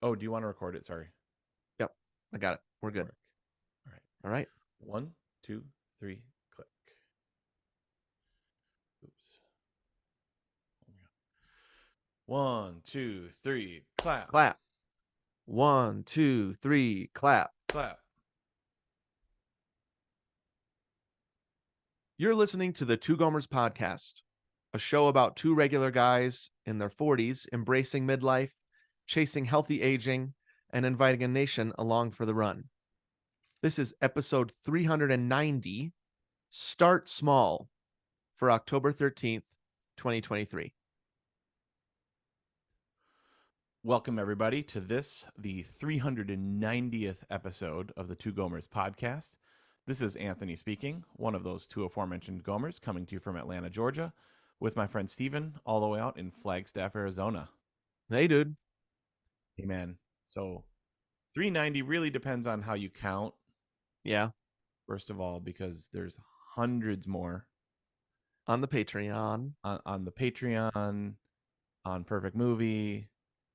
Oh, do you want to record it? Sorry. Yep, I got it. We're good. Work. All right. All right. 1, 2, 3, click. Oops. Oh my God. 1, 2, 3, clap. Clap. 1, 2, 3, clap. Clap. You're listening to the Two Gomers podcast, a show about two regular guys in their 40s embracing midlife, chasing healthy aging, and inviting a nation along for the run. This is episode 390, Start Small, for October 13th, 2023. Welcome, everybody, to the 390th episode of the Two Gomers podcast. This is Anthony speaking, one of those two aforementioned Gomers, coming to you from Atlanta, Georgia, with my friend Steven, all the way out in Flagstaff, Arizona. Hey, dude. Hey, man. So 390 really depends on how you count, Yeah, first of all, because there's hundreds more on the Patreon. on the Patreon, on Perfect Movie,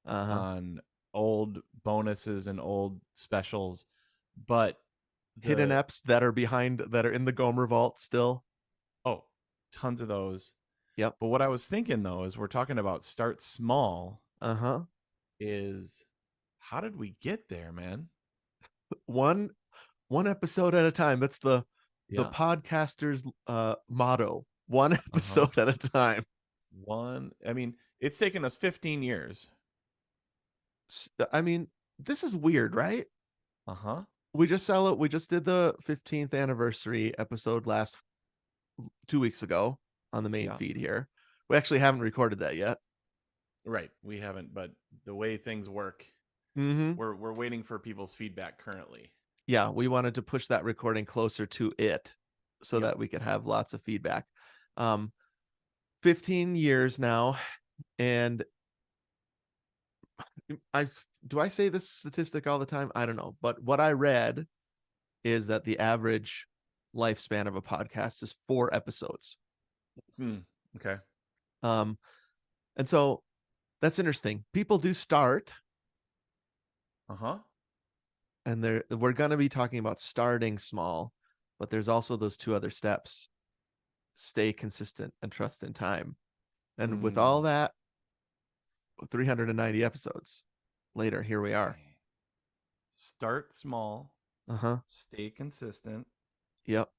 Uh-huh. on old bonuses and old specials, but Hidden the eps that are in the Gomer vault still. oh, tons of those. Yep. But what I was thinking though is we're talking about start small. Uh-huh. Is how did we get there, man? One episode at a time. That's the Yeah. podcaster's motto. One Uh-huh. episode at a time. I mean, it's taken us 15 years. I mean, this is weird, right? Uh-huh. We just did the 15th anniversary episode last 2 weeks ago on the main Yeah. feed here. We actually haven't recorded that yet. Right. We haven't, but the way things work, Mm-hmm. we're waiting for people's feedback currently. Yeah, we wanted to push that recording closer to it so Yep. that we could have lots of feedback. 15 years now, and I say this statistic all the time? I don't know, but what I read is that the average lifespan of a podcast is 4 episodes. Okay. And so that's interesting. People do start, Uh-huh. and we're going to be talking about starting small, but there's also those two other steps: stay consistent and trust in time. And with all that, 390 episodes later, here we are. Okay. Start small. Uh-huh. Stay consistent. Yep.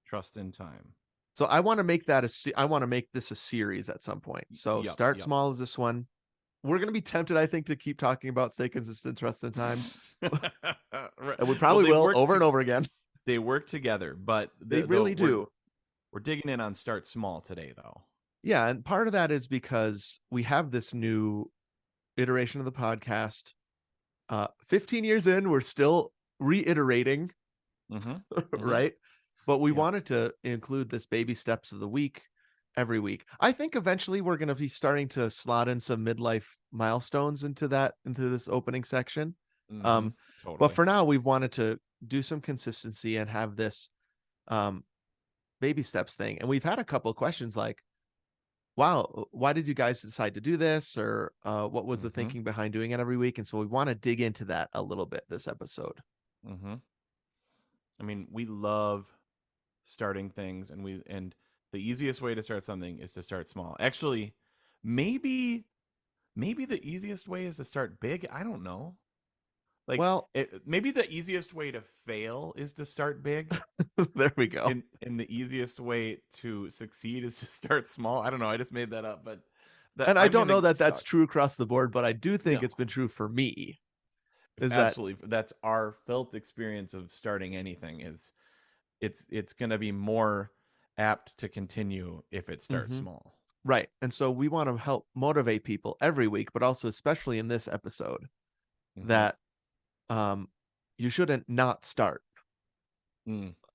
Trust in time. So I want to make this a series at some point. So Yep. start small is this one. We're going to be tempted, I think, to keep talking about stay consistent, trust in time. Right. And we probably will over and over again. They work together, but They really do. We're digging in on start small today, though. Yeah, and part of that is because we have this new iteration of the podcast. 15 years in, we're still reiterating, right? But we wanted to include this baby steps of the week every week. I think eventually we're going to be starting to slot in some midlife milestones into this opening section. Totally. But for now, we've wanted to do some consistency and have this baby steps thing. And we've had a couple of questions like, wow, why did you guys decide to do this? Or what was the thinking behind doing it every week? And so we want to dig into that a little bit this episode. I mean, we love starting things, and the easiest way to start something is to start small. Actually, maybe the easiest way is to start big. I don't know. Maybe the easiest way to fail is to start big. There we go. And the easiest way to succeed is to start small. I don't know. I just made that up, but I don't know that that's true across the board, but I do think it's been true for me. Absolutely, that's our felt experience of starting anything. Is it's going to be more apt to continue if it starts small. Right. And so we want to help motivate people every week, but also especially in this episode, that you shouldn't not start.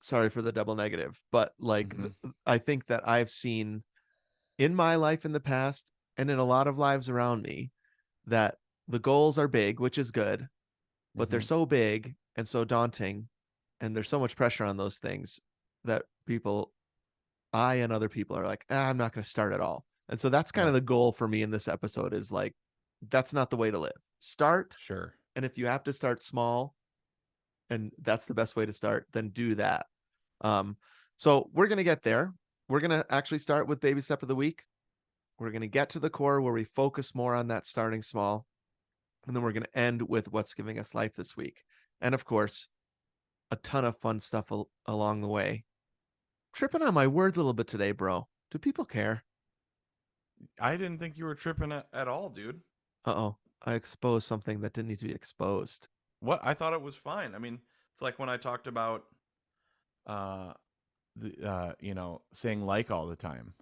Sorry for the double negative, but I think that I've seen in my life in the past and in a lot of lives around me that the goals are big, which is good, but they're so big and so daunting, and there's so much pressure on those things that I and other people are like, I'm not going to start at all. And so that's kind of the goal for me in this episode is like, that's not the way to live. Start And if you have to start small and that's the best way to start, then do that. So we're going to get there. We're going to actually start with baby step of the week. We're going to get to the core where we focus more on that starting small. And then we're going to end with what's giving us life this week. And of course, a ton of fun stuff along the way. Tripping on my words a little bit today, bro. Do people care? I didn't think you were tripping at all, dude. Uh-oh. I exposed something that didn't need to be exposed. What? I thought it was fine. I mean, it's like when I talked about saying like all the time.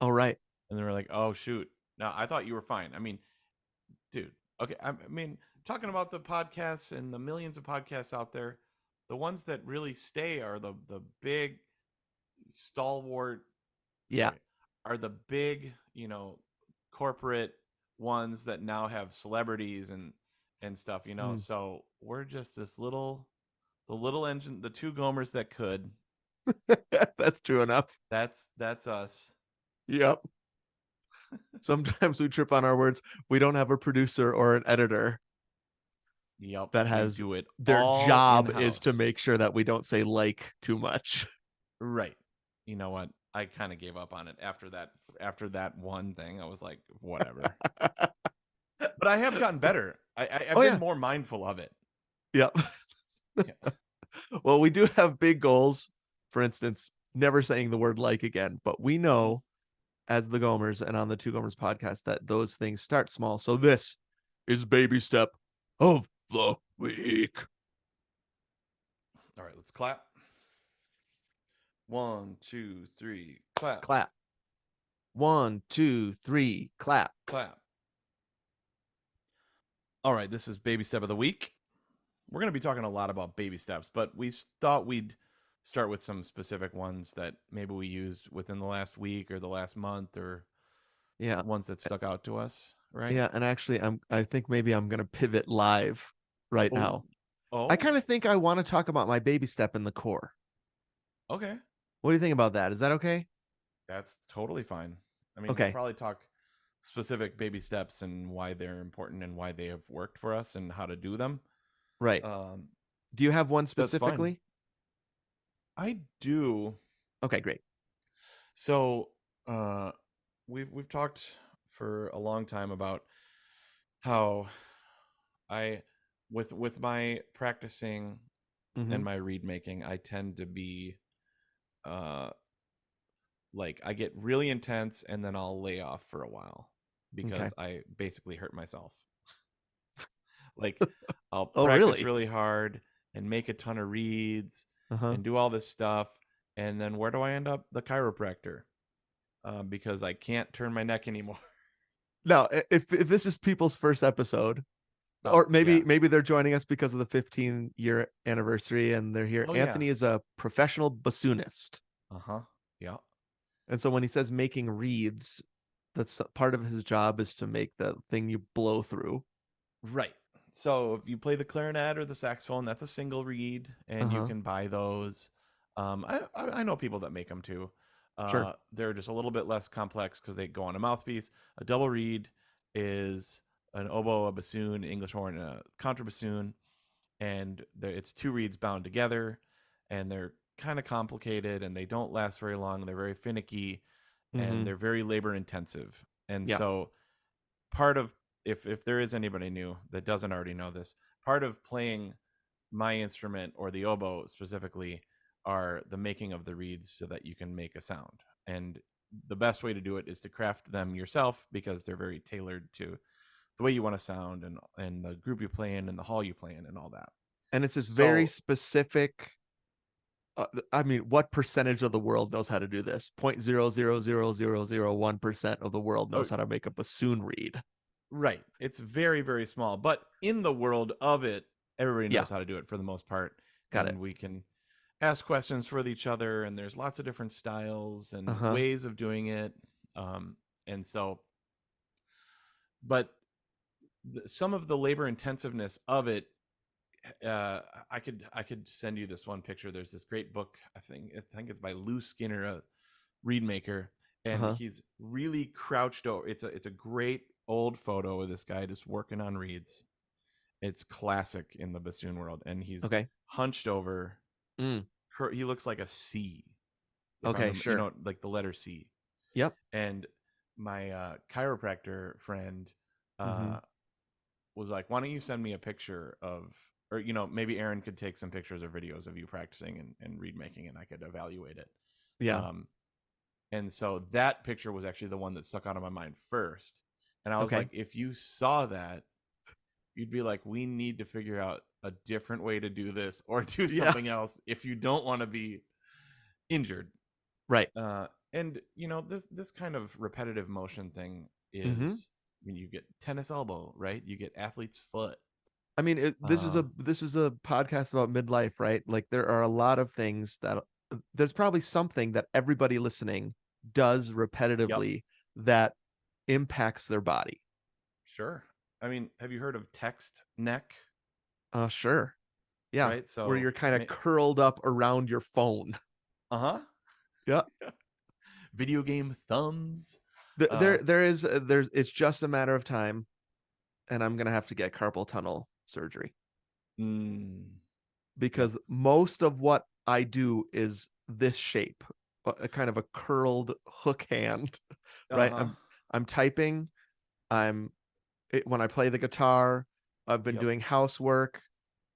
Oh, right. And they were like, "Oh shoot." No, I thought you were fine. I mean, dude. Okay, I mean, talking about the podcasts and the millions of podcasts out there, the ones that really stay are the big stalwart, Yeah. are the big, corporate ones that now have celebrities and stuff, So we're just the little engine, the two Gomers that could. That's true enough. That's us. Yep. Sometimes we trip on our words. We don't have a producer or an editor. Yep. That has do it. Their all job in-house. is to make sure that we don't say like too much. Right. You know what? I kind of gave up on it after that one thing. I was like, whatever. But I have gotten better. I've been more mindful of it. Yep. Yeah. Well, we do have big goals. For instance, never saying the word like again, but we know as the Gomers and on the Two Gomers podcast that those things start small. So this is baby step of the week. All right, let's clap. 1, 2, 3, clap. Clap. 1, 2, 3, clap. Clap. All right, this is baby step of the week. We're going to be talking a lot about baby steps, but we thought we'd start with some specific ones that maybe we used within the last week or the last month, or ones that stuck out to us, right? Yeah, and actually I think maybe I'm going to pivot live right now. Oh. I kind of think I want to talk about my baby step in the core. Okay. What do you think about that? Is that okay? That's totally fine. I mean, okay. We'll probably talk specific baby steps and why they're important and why they have worked for us and how to do them. Right. Do you have one specifically? I do. Okay, great. So, we've talked for a long time about how I with my practicing and my reed making, I tend to be like I get really intense and then I'll lay off for a while because I basically hurt myself. Like I'll practice really hard and make a ton of reeds and do all this stuff, and then where do I end up? The chiropractor, because I can't turn my neck anymore. Now, if this is people's first episode, or maybe they're joining us because of the 15-year anniversary and they're here. Anthony is a professional bassoonist. Yeah. And so when he says making reeds, that's part of his job is to make the thing you blow through. Right. So if you play the clarinet or the saxophone, that's a single reed, and you can buy those. I know people that make them too. Sure. They're just a little bit less complex because they go on a mouthpiece. A double reed is an oboe, a bassoon, English horn, and a contrabassoon, and it's two reeds bound together, and they're kind of complicated, and they don't last very long. They're very finicky, and they're very labor intensive. And so part of, if there is anybody new that doesn't already know this, part of playing my instrument or the oboe specifically are the making of the reeds so that you can make a sound. And the best way to do it is to craft them yourself because they're very tailored to the way you want to sound and the group you play in and the hall you play in and all that. And it's this very specific. I mean, what percentage of the world knows how to do this? 0.00001% of the world knows how to make a bassoon reed. Right. It's very, very small. But in the world of it, everybody knows how to do it for the most part. Got it. We can ask questions for each other, and there's lots of different styles and ways of doing it. And so, but some of the labor intensiveness of it, I could send you this one picture. There's this great book. I think it's by Lou Skinner, a reed maker, and he's really crouched over. It's a great old photo of this guy just working on reeds, It's classic in the bassoon world, and he's Okay. hunched over. Mm. He looks like a C. If Okay, I'm, you sure. know, like the letter C. Yep. And my chiropractor friend Mm-hmm. uh, was like, "Why don't you send me a picture of, or maybe Aaron could take some pictures or videos of you practicing and reed making, and I could evaluate it." Yeah. Um, and so that picture was actually the one that stuck out of my mind first. And I was Okay. like, if you saw that, you'd be like, we need to figure out a different way to do this or do Yeah. something else if you don't want to be injured. Right. And this kind of repetitive motion thing Mm-hmm. is when you get tennis elbow, right? You get athlete's foot. I mean, this is Uh, a podcast about midlife, right? Like there are a lot of things that there's probably something that everybody listening does yep, repetitively that impacts their body. sure. I mean, have you heard of text neck? Sure. Yeah, Right. where So, you're kind of curled up around your phone. uh Yeah. huh. Video game thumbs. There there's it's just a matter of time and I'm going to have to get carpal tunnel surgery mm, yep. because most of what I do is this shape, a kind of a curled hook hand, Uh right? huh. I'm typing, when I play the guitar, I've been Yep. doing housework,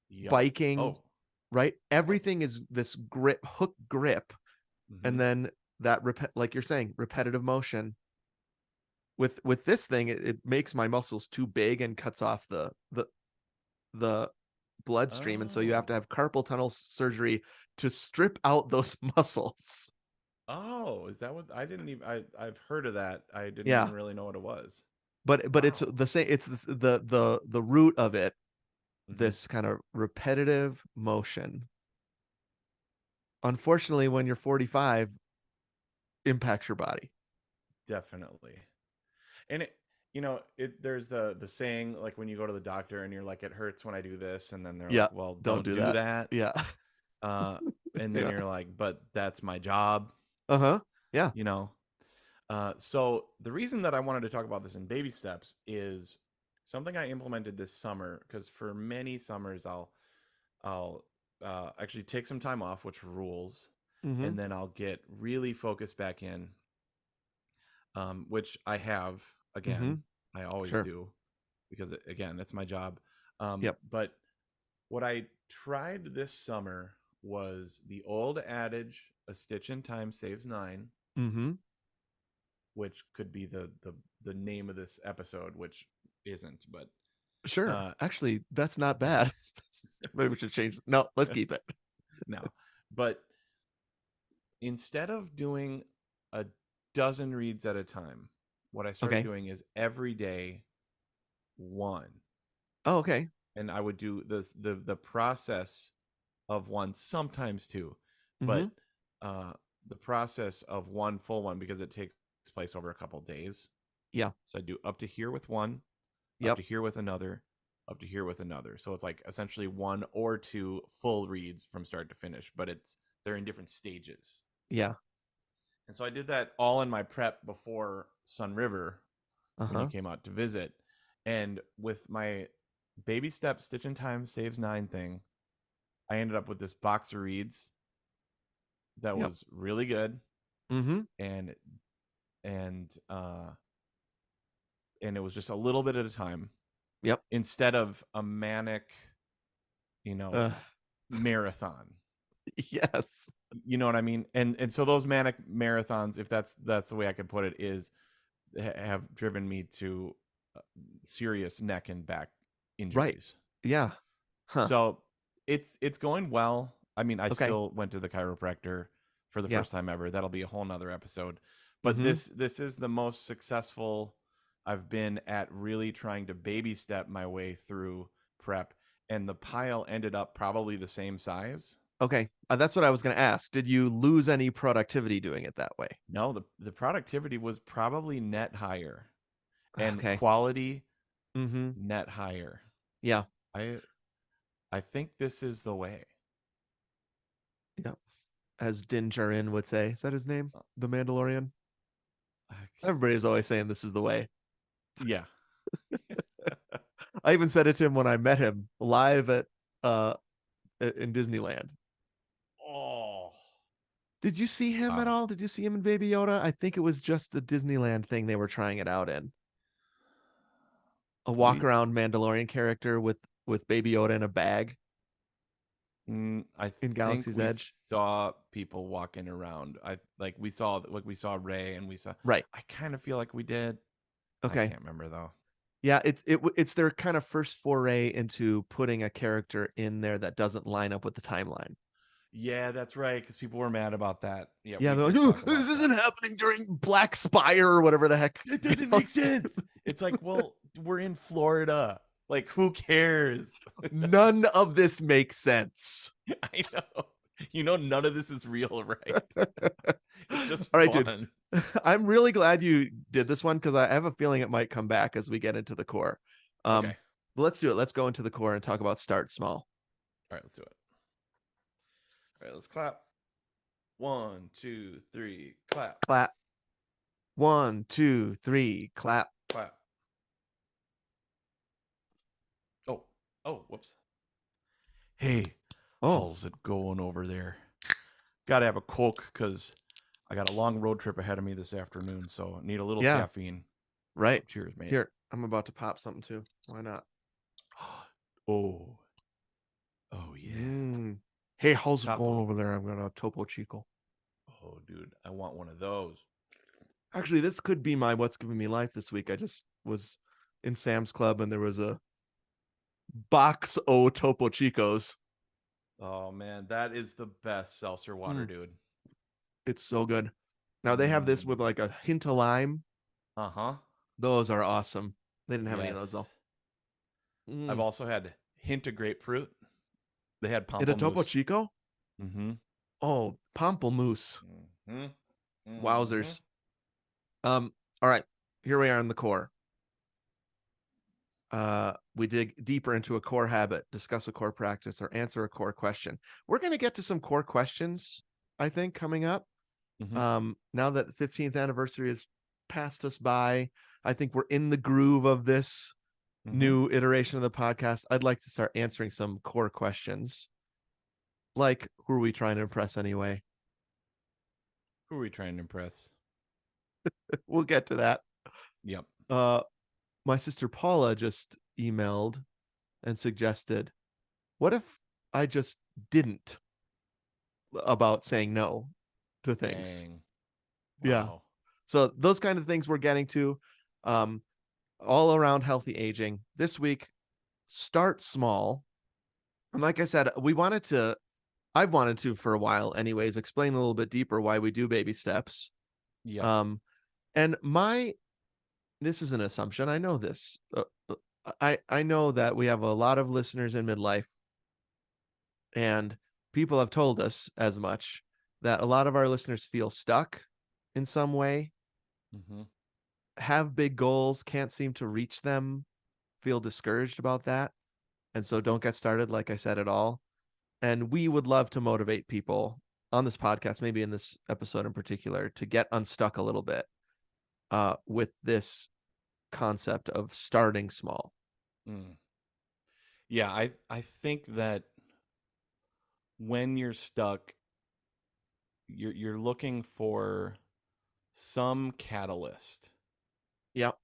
Yep. biking, Oh. right? Oh. Everything is this hook grip, Mm-hmm. and then that like you're saying, repetitive motion. With this thing, it makes my muscles too big and cuts off the bloodstream, and so you have Oh. to have carpal tunnel surgery to strip out those muscles. Oh, is that what I didn't even I've heard of that. I didn't even Yeah, really know what it was. but it's Wow. the same. It's the root of it. Mm-hmm. This kind of repetitive motion. Unfortunately, when you're 45, impacts your body. Definitely. And there's the saying, like when you go to the doctor and you're like, it hurts when I do this, and then they're Yeah, like, well, don't don't do do that. that. Yeah. Uh, and then Yeah. you're like, but that's my job, Uh-huh. Yeah. you know. So the reason that I wanted to talk about this in baby steps is something I implemented this summer, because for many summers I'll actually take some time off, which rules, Mm-hmm. and then I'll get really focused back in, which I have Mm-hmm. again. I always Sure. do because again, it's my job. Yep. But what I tried this summer was the old adage: "A stitch in time saves nine," Mm-hmm. which could be the name of this episode, which isn't. But Sure. uh, Actually, that's not bad. Maybe we should change. No, let's keep it. no, but instead of doing a dozen reads at a time, what I started Okay. doing is every day one, Oh, okay. and I would do the process of one, sometimes two, Mm-hmm. but uh, the process of one full one, because it takes place over a couple days. Yeah. So I do up to here with one, up Yep. to here with another, up to here with another. So it's like essentially one or two full reads from start to finish, but they're in different stages. Yeah. And so I did that all in my prep before Sun River when you Uh-huh. came out to visit. And with my baby step stitch in time saves nine thing, I ended up with this box of reads that Yep. was really good, Mm-hmm. and and uh and it was just a little bit at a time Yep. instead of a manic, you know, Uh, marathon. yes. You know what I mean? And so those manic marathons, if that's the way I could put it, is have driven me to serious neck and back Right. injuries. Yeah. Huh. So it's going well. I mean, I Okay. still went to the chiropractor for the Yeah. first time ever. That'll be a whole nother episode. But Mm-hmm. this is the most successful I've been at really trying to baby step my way through prep. And the pile ended up probably the same size. Okay. That's what I was going to ask. Did you lose any productivity doing it that way? No, the productivity was probably net higher, and Okay. quality Mm-hmm. net higher. Yeah. I I think this is the way. Yeah. As Din Djarin would say. Is that his name? The Mandalorian? I Everybody's always saying this is the way. Yeah. I even said it to him when I met him live at in Disneyland. Oh, Did you see him at wow. all? Did you see him in Baby Yoda? I think it was just the Disneyland thing they were trying it out in. A walk We, around Mandalorian character with Baby Yoda in a bag I in think Galaxy's we Edge. saw people walking around. We saw Ray, and we saw. Right. I kind of feel like we did. I Okay. can't remember though. Yeah, it's their kind of first foray into putting a character in there that doesn't line up with the timeline. Yeah, that's right. Because people were mad about that. Yeah, Yeah, we they're like, did "Oh, talk this about isn't that. happening during Black Spire or whatever the heck. It doesn't make sense. It's like, well, we're in Florida. Like, who cares? None of this makes sense. I know. You know, none of this is real, right? It's just All right, fun. dude. I'm really glad you did this one because I have a feeling it might come back as we get into the core. Okay. But let's do it. Let's go into the core and talk about start small. All right, let's do it. All right, let's clap. 1, 2, 3, clap. Clap. 1, 2, 3, clap. Clap. Oh, whoops. Hey, how's it going over there? Gotta have a Coke because I got a long road trip ahead of me this afternoon, so I need a little caffeine. Right. So cheers, mate. Here, I'm about to pop something too. Why not? Oh yeah. Hey, how's it going over there? I'm gonna Topo Chico. Oh, dude, I want one of those. Actually, this could be my what's giving me life this week. I just was in Sam's Club and there was a box of Topo Chicos. Oh man, that is the best seltzer water, dude. It's so good. Now they have this with like a hint of lime. Uh-huh. Those are awesome. They didn't have any of those though. I've also had hint of grapefruit. They had pamplemousse. In a Topo Chico? Mm-hmm. Oh, pamplemousse. Mm-hmm. Wowzers. All right. Here we are in the core. We dig deeper into a core habit, discuss a core practice, or answer a core question. We're going to get to some core questions, I think, coming up. Now that the 15th anniversary has passed us by, I think we're in the groove of this new iteration of the podcast. I'd like to start answering some core questions. Like, who are we trying to impress anyway? Who are we trying to impress? We'll get to that. Yep. My sister Paula just emailed and suggested, what if I just didn't about saying no to things? Dang. Yeah. Wow. So those kind of things we're getting to, all around healthy aging. This week, start small. And like I said, I've wanted to for a while anyways, explain a little bit deeper why we do baby steps. Yeah. And this is an assumption. I know this. I know that we have a lot of listeners in midlife, and people have told us as much that a lot of our listeners feel stuck in some way, have big goals, can't seem to reach them, feel discouraged about that. And so don't get started, like I said, at all. And we would love to motivate people on this podcast, maybe in this episode in particular, to get unstuck a little bit with this concept of starting small. Yeah, I think that when you're stuck, you're looking for some catalyst. Yep.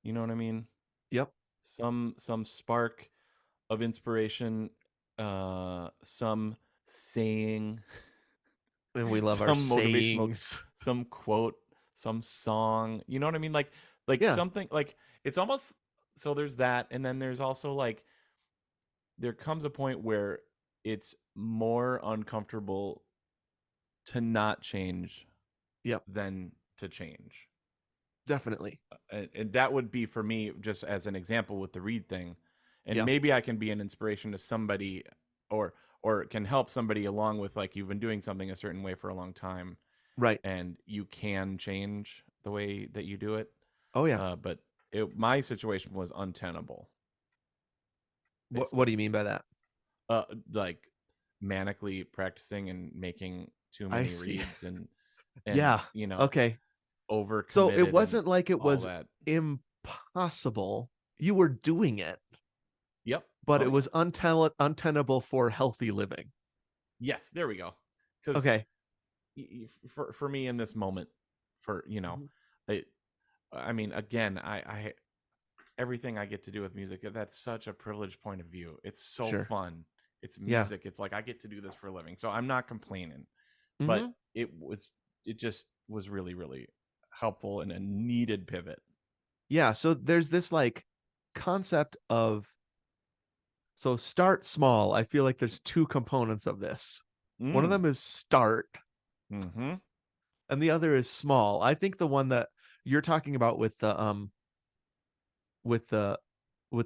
You know what I mean? Yep. Some spark of inspiration, some saying, and we love some our motivational sayings. Some quote, some song. You know what I mean? Like something like it's almost so there's that, and then there's also like there comes a point where it's more uncomfortable to not change than to change. Definitely. And that would be for me, just as an example with the read thing. And maybe I can be an inspiration to somebody or can help somebody along with, like, you've been doing something a certain way for a long time. Right. And you can change the way that you do it. Oh, yeah. But my situation was untenable. What do you mean by that? Like manically practicing and making too many reads and yeah, you know, okay, overcommitted. So it wasn't like it was that. impossible. You were doing it. but Oh it yeah. was untenable for healthy living. Yes, there we go. Because Okay. for me in this moment, for Mhm. I I mean, again, I everything I get to do with music, that's such a privileged point of view. It's so Sure. fun. It's Yeah. music. It's like I get to do this for a living. So I'm not complaining. But Hmm. it just was really, really helpful and a needed pivot. Yeah. So there's this like concept of, so start small. I feel like there's two components of this. One of Mm. them is start, Mm-hmm. and the other is small. I think the one that you're talking about with the with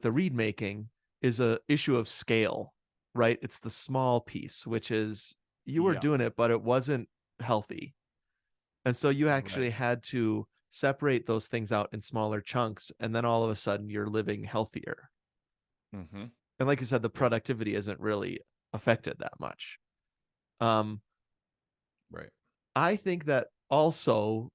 the reed making is a issue of scale, right? It's the small piece, which is you were Yep. doing it, but it wasn't healthy. And so you actually Right. had to separate those things out in smaller chunks, and then all of a sudden you're living healthier. Mm-hmm. And like you said, the Yep. productivity isn't really affected that much. Um, Right. I think that also,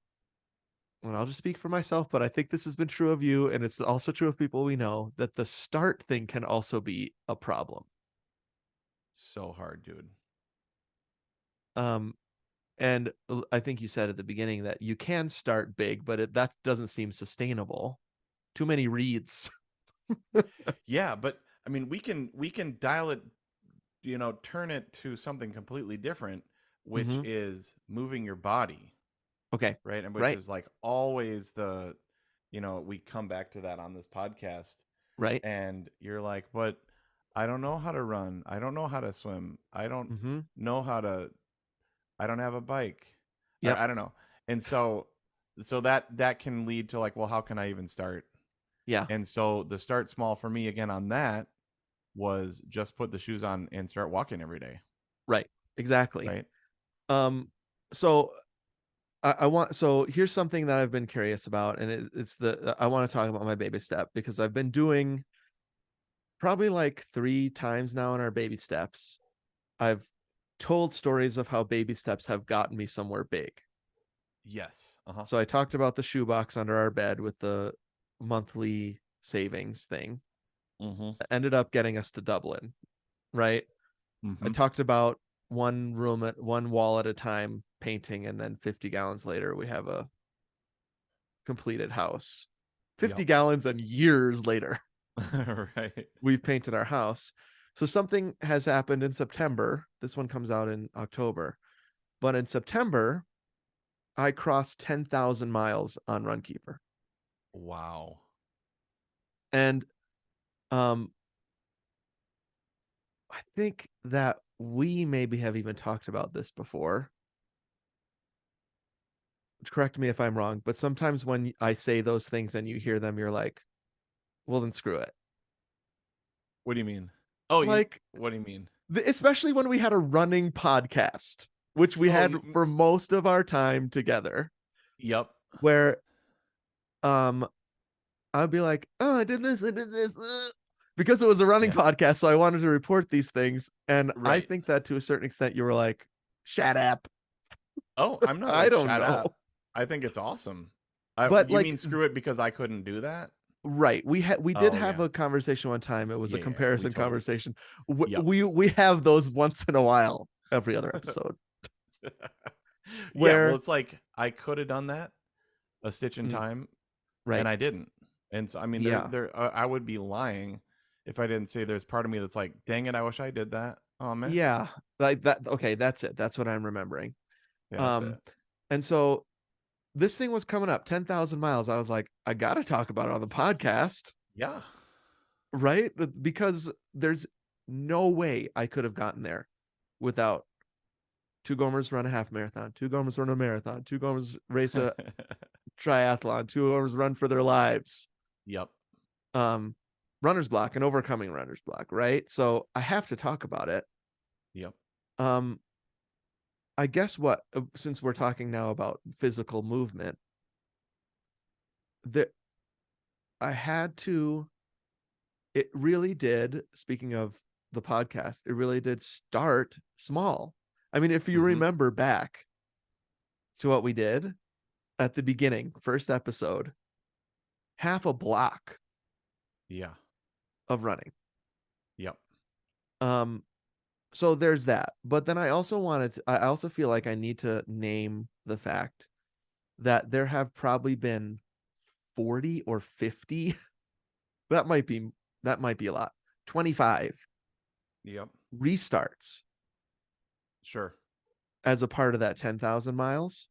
and I'll just speak for myself, but I think this has been true of you, and it's also true of people we know, that the start thing can also be a problem. So hard, dude. Um, and I think you said at the beginning that you can start big, but that doesn't seem sustainable. Too many reads. Yeah, but I mean, we can dial it, turn it to something completely different, which Hmm. is moving your body, Okay. right? And which Right. is like always we come back to that on this podcast, Right. and you're like, but I don't know how to run. I don't know how to swim. I don't Hmm. know how to I don't have a bike. Or Yep. I don't know. And so that can lead to like, well, how can I even start? Yeah. And so the start small for me again on that was just put the shoes on and start walking every day, Right. Exactly. right? Um, so I want, so here's something that I've been curious about, and it's the I want to talk about my baby step because I've been doing probably like 3 times now in our baby steps. I've told stories of how baby steps have gotten me somewhere big. Yes. Uh-huh. So I talked about the shoebox under our bed with the monthly savings thing. Mm-hmm. That ended up getting us to Dublin, right? I Mm-hmm. talked about one room at one wall at a time painting, and then 50 gallons later we have a completed house. 50 Yep. gallons and years later Right. we've painted our house. So something has happened in September. This one comes out in October. But in September, I crossed 10,000 miles on Runkeeper. Wow. And um I think that we maybe have even talked about this before. Correct me if I'm wrong, but sometimes when I say those things and you hear them, you're like, well, then screw it. What do you mean? Oh, Like, what do you mean? especially when we had a running podcast, which we Oh, had for most of our time together, yep. where um I'd be like, oh, I did this, because it was a running Yeah. podcast, so I wanted to report these things. And I Right. think that to a certain extent, you were like, shut up. Oh, I'm not I like don't shut know. up. I think it's awesome. But You like, mean screw it because I couldn't do that? right, we did Oh have yeah. a conversation one time. It was a Yeah, we comparison totally did. conversation. Yep. We have those once in a while, every other episode, Yeah, well, where it's like I could have done that a stitch in mm, time, and right, I didn't. And so, I mean, yeah, I would be lying if I didn't say there's part of me that's like, dang it, I wish I did that. Oh man, yeah, like that. Okay, that's it. That's what I'm remembering. yeah, that's Um, it. and so this thing was coming up 10,000 miles. I was like, I got to talk about it on the podcast, Yeah, right? Because there's no way I could have gotten there without two Gomers run a half marathon, two Gomers run a marathon, two Gomers race a triathlon, two Gomers run for their lives. yep, Um, runner's block and overcoming runner's block, right? So I have to talk about it. yep. Um, I guess what, since we're talking now about physical movement, that I had to, it really did, speaking of the podcast, it really did start small. I mean, if you Mm-hmm. remember back to what we did at the beginning, first episode, half a block Yeah, of running. So there's that. But then I also feel like I need to name the fact that there have probably been 40 or 50 that might be a lot. 25 Yep. restarts Sure. as a part of that 10,000 miles.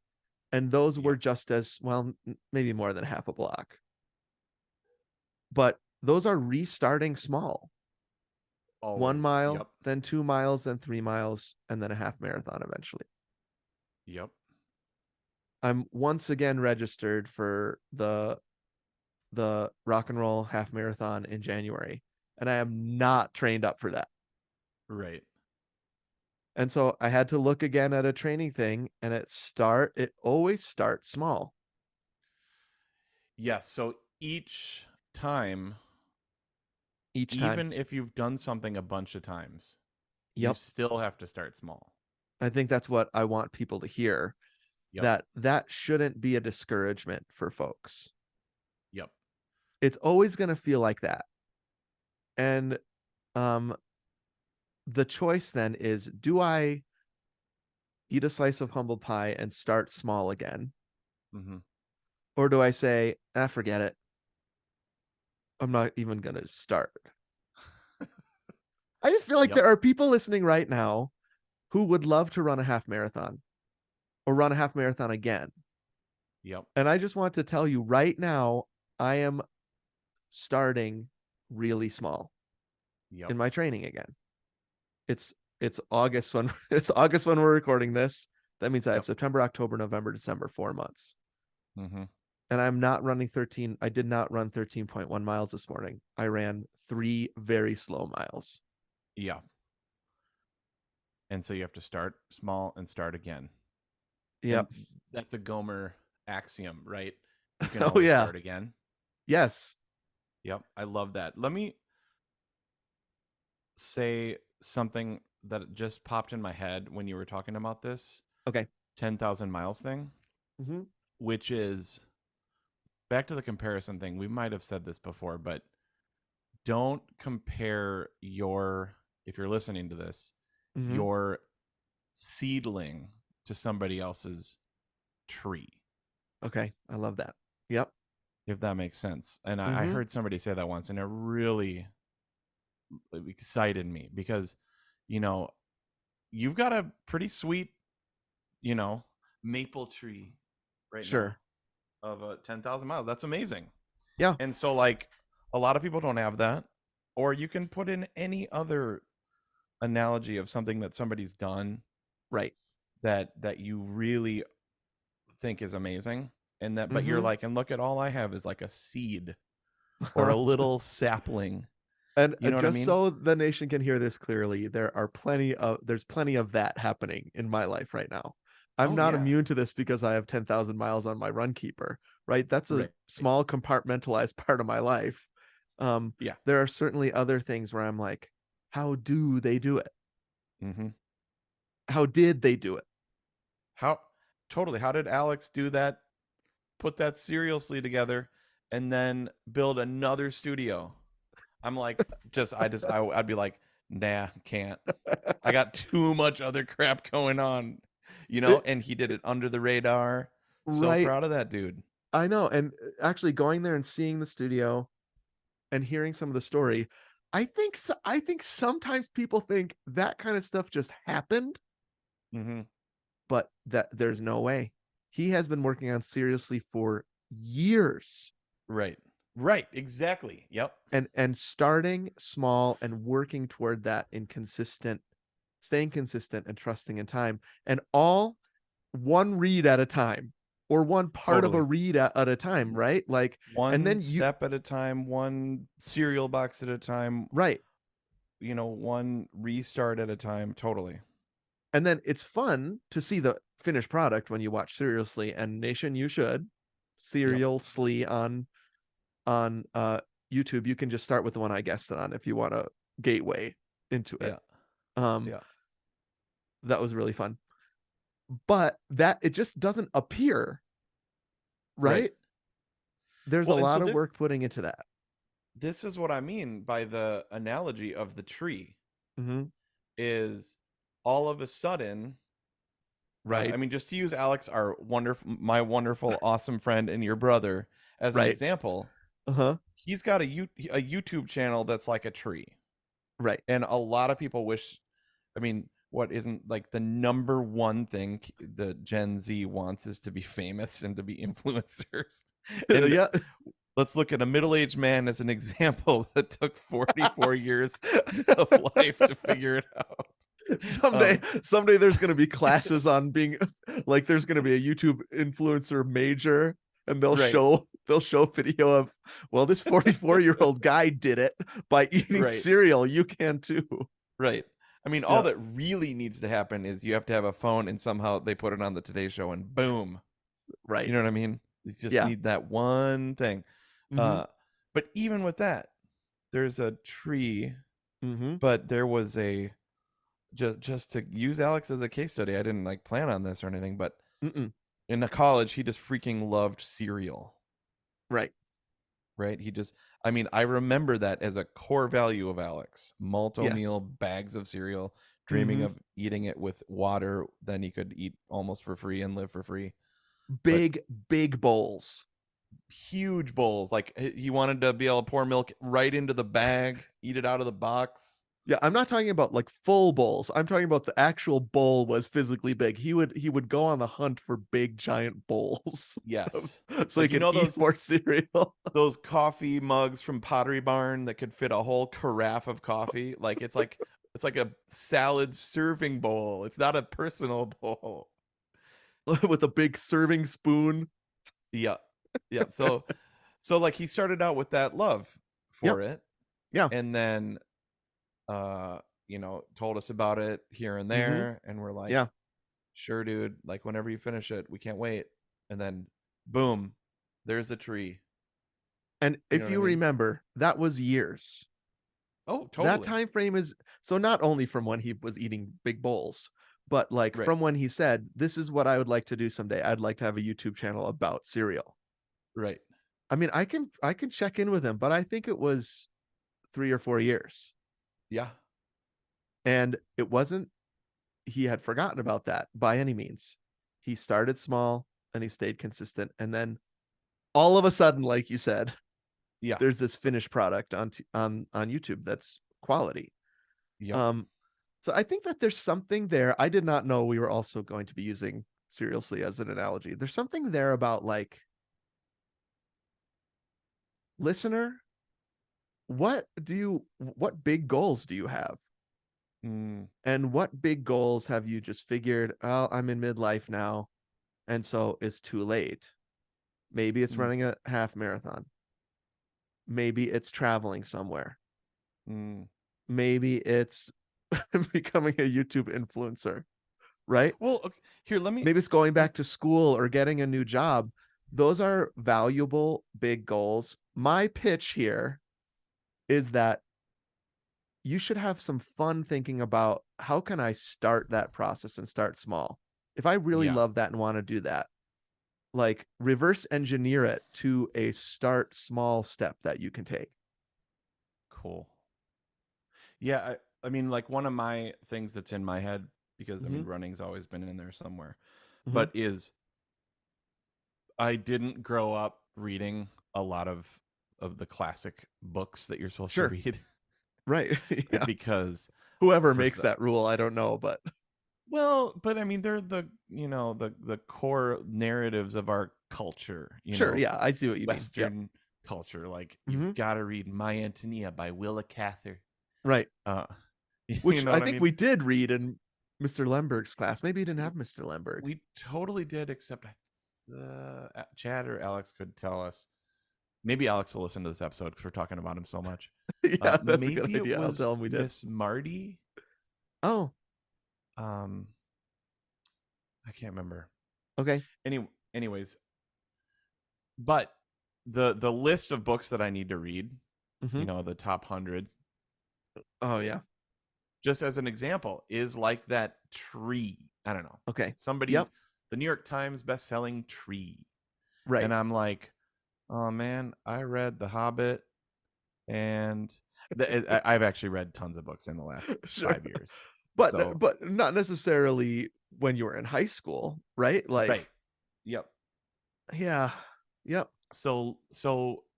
And those were Yep. just as well, maybe more than half a block. But those are restarting small. Always. 1 mile, Yep. then 2 miles, then 3 miles, and then a half marathon eventually. Yep. I'm once again registered for the rock and roll half marathon in January, and I am not trained up for that. Right. And so I had to look again at a training thing, and it always starts small. Yes. So each time, Each time. even if you've done something a bunch of times, you Yep. still have to start small. I think that's what I want people to hear. Yep. That shouldn't be a discouragement for folks. Yep. It's always going to feel like that. And um the choice then is, do I eat a slice of humble pie and start small again? Mm-hmm. Or do I say, forget it. I'm not even going to start. I just feel like Yep. there are people listening right now who would love to run a half marathon or run a half marathon again. Yep. And I just want to tell you right now, I am starting really small Yep. in my training again. It's August when we're recording this. That means I have Yep. September, October, November, December, 4 months. Mm-hmm. And I'm not running 13. I did not run 13.1 miles this morning. I ran 3 very slow miles. Yeah. And so you have to start small and start again. Yep. And that's a Gomer axiom, right? You can Oh always yeah. start again. Yes. Yep. I love that. Let me say something that just popped in my head when you were talking about this Okay. 10,000 miles thing, Mm-hmm. which is back to the comparison thing. We might have said this before, but don't compare if you're listening to this, Mm-hmm. your seedling to somebody else's tree. Okay. I love that. Yep. If that makes sense. And I Mm-hmm. heard somebody say that once, and it really excited me because, you've got a pretty sweet, maple tree right Sure. now of 10,000 miles. That's amazing. Yeah. And so, like, a lot of people don't have that. Or you can put in any other analogy of something that somebody's done Right. that you really think is amazing. And but you're Mm-hmm. like, and look at all I have is like a seed or a little sapling. And You know what I just mean? so the nation can hear this clearly, there's plenty of that happening in my life right now. I'm Oh, not yeah. immune to this because I have 10,000 miles on my Runkeeper, right? That's a Right. small compartmentalized part of my life. Yeah. There are certainly other things where I'm like, how do they do it? Mm-hmm. How did they do it? How did Alex do that? Put that seriously together and then build another studio? I'm like, I'd be like, nah, can't. I got too much other crap going on, It- and he did it under the radar. So right. proud of that dude. I know. And actually going there and seeing the studio and hearing some of the story, I think sometimes people think that kind of stuff just happened, Mm-hmm. but that there's no way. He has been working on seriously for years, Right. Right. Exactly. Yep. and starting small and working toward that staying consistent and trusting in time, and all one read at a time, or one part of a Totally. read at a time, right? Like, and One then step at a time, one cereal box at a time, right. one restart at a time. Totally. And then it's fun to see the finished product when you watch Seriously and Nation. You should Yep. Seriously on YouTube. You can just start with the one I guessed it on if you want a gateway into it. Yeah. Um, Yeah. that was really fun. But that it just doesn't appear, Right. right? There's a Well, and so lot of work putting into that. this is what I mean by the analogy of the tree. Mm-hmm. is all of a sudden, Right. I mean, just to use Alex, my wonderful, awesome friend and your brother as an Right. example, Uh-huh. he's got a YouTube channel that's like a tree. Right. And a lot of people wish, I mean, what isn't like the number one thing the Gen Z wants is to be famous and to be influencers. And Yeah. let's look at a middle-aged man as an example that took 44 years of life to figure it out. Someday there's going to be classes on being like, there's going to be a YouTube influencer major, and they'll Right. show video of, well, this 44-year-old guy did it by eating Right. cereal. You can too. Right. I mean, all that really needs to happen is you have to have a phone and somehow they put it on the Today Show and boom. Right. You know what I mean? You just need that one thing. Mm-hmm. But even with that, there's a tree, Mm-hmm. but there was a just to use Alex as a case study. I didn't like plan on this or anything, but in the college, he just freaking loved cereal. Right. Right. I mean, I remember that as a core value of Alex. Malt meal, bags of cereal, dreaming of eating it with water. Then he could eat almost for free and live for free. Big bowls. Huge bowls. Like he wanted to be able to pour milk right into the bag, eat it out of the box. Yeah, I'm not talking about like full bowls. I'm talking about the actual bowl was physically big. He would go on the hunt for big giant bowls. Yes. So like, he could eat more cereal. Those coffee mugs from Pottery Barn that could fit a whole carafe of coffee. Like it's like a salad serving bowl. It's not a personal bowl. With a big serving spoon. Yeah. Yeah. So like he started out with that love for it. Yeah. And then told us about it here and there, and we're like, yeah, sure, dude, like whenever you finish it, we can't wait. And then boom, there's a tree. And if you remember, that was years. Oh, totally. That time frame is so not only from when he was eating big bowls, but like from when he said, this is what I would like to do someday. I'd like to have a YouTube channel about cereal. Right. I mean, I can check in with him, but I think it was 3 or 4 years. Yeah. And it wasn't, he had forgotten about that by any means. He started small and he stayed consistent. And then all of a sudden, like you said, there's this finished product on YouTube that's quality. Yeah. So I think that there's something there. I did not know we were also going to be using seriously as an analogy. There's something there about like, listener, what big goals do you have? And what big goals have you just figured, oh, I'm in midlife now, and so it's too late? Maybe it's running a half marathon. Maybe it's traveling somewhere. Maybe it's becoming a YouTube influencer, right? Well, okay, here, maybe it's going back to school or getting a new job. Those are valuable big goals. My pitch here is that you should have some fun thinking about, how can I start that process and start small? If I really love that and want to do that, like reverse engineer it to a start small step that you can take. Cool. Yeah. I mean, like one of my things that's in my head, because I mean, running's always been in there somewhere, but is I didn't grow up reading a lot of the classic books that you're supposed to read. Right. Yeah. Because whoever makes that rule, I don't know, but but I mean, they're the core narratives of our culture. Yeah, I see what you Western mean. culture. Like you've got to read My Antonia by Willa Cather. Right. Which I think mean? we did read in Mr. Lemberg's class. Maybe you didn't have Mr. Lemberg. We totally did, except Chad or Alex could tell us. Maybe Alex will listen to this episode because we're talking about him so much. Yeah, that's a good idea. I'll tell him we did. Miss Marty. Oh. I can't remember. Okay. Anyways, but the list of books that I need to read, the top 100. Oh yeah. Just as an example, is like that tree. I don't know. Okay. Somebody's the New York Times best-selling tree. Right. And I'm like, oh man, I read The Hobbit, and I've actually read tons of books in the last Sure. 5 years. But So but not necessarily when you were in high school, right? right. Like, Yep. yeah. Yep. So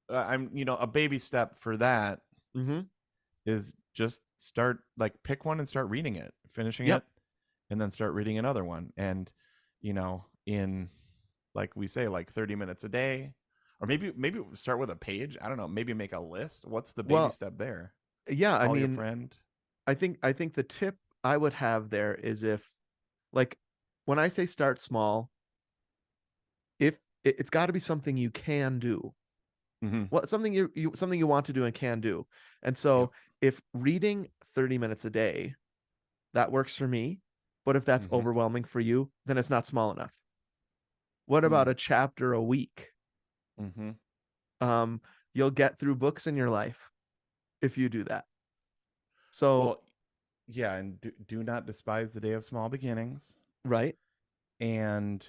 I'm a baby step for that Mhm. is just start, like, pick one and start reading it, finishing Yep. it, and then start reading another one. And in, like we say, like 30 minutes a day, or maybe start with a page. I don't know, maybe make a list. What's the baby Well, step there? yeah, I Call your mean, friend. I think the tip I would have there is, if, like, when I say start small, if it's got to be something you can do. Mm-hmm. Well, something something you want to do and can do. And Yep. so if reading 30 minutes a day, that works for me. But if that's Mm-hmm. overwhelming for you, then it's not small enough. What Mm. about a chapter a week? Mm-hmm. Um, you'll get through books in your life if you do that. So, Well, yeah, and do not despise the day of small beginnings. right. And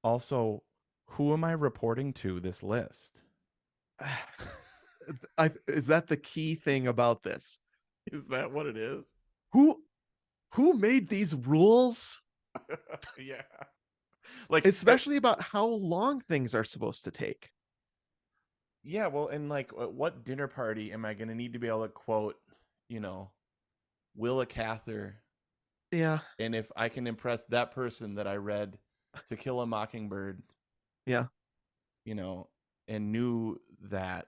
also, who am I reporting to this list? Is that the key thing about this? Is that what it is? Who who made these rules? Yeah. Like, Especially about how long things are supposed to take. yeah, well, and like, what dinner party am I going to need to be able to quote, you know, Willa Cather? Yeah. And if I can impress that person that I read To Kill a Mockingbird, Yeah. you know, and knew that,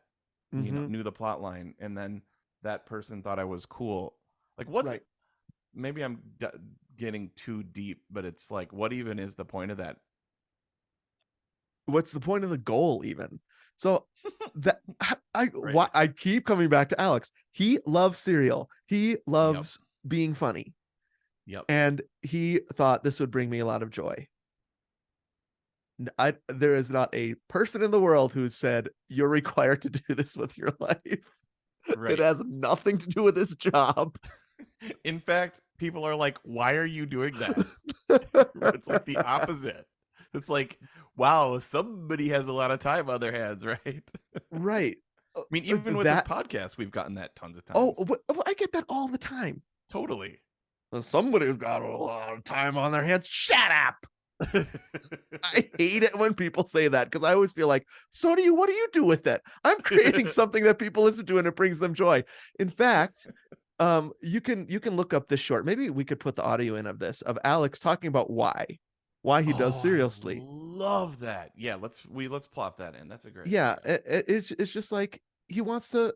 Mm-hmm. knew the plot line, and then that person thought I was cool. Like, what's Right. maybe I'm getting too deep, but it's like, what even is the point of that? What's the point of the goal even? So that Right. I keep coming back to Alex. He loves cereal. He Yep. loves being funny. Yep. And he thought this would bring me a lot of joy. There is not a person in the world who said you're required to do this with your life. It Right. has nothing to do with this job. In fact, people are like, why are you doing that? It's like the opposite. It's like, wow, somebody has a lot of time on their hands, right? I Right. mean, even with this That podcast, we've gotten that tons of oh, times. I get that all the time. Totally. Somebody's got a lot of time on their hands. Shut up. I hate it when people say that, because I always feel like, so do you. What do you do with it? I'm creating something that people listen to and it brings them joy. In fact, you can look up this short. Maybe we could put the audio in of this, of Alex talking about why he does Oh, I seriously. love that. Yeah, let's plop that in. That's a great Yeah, idea. it's just like he wants to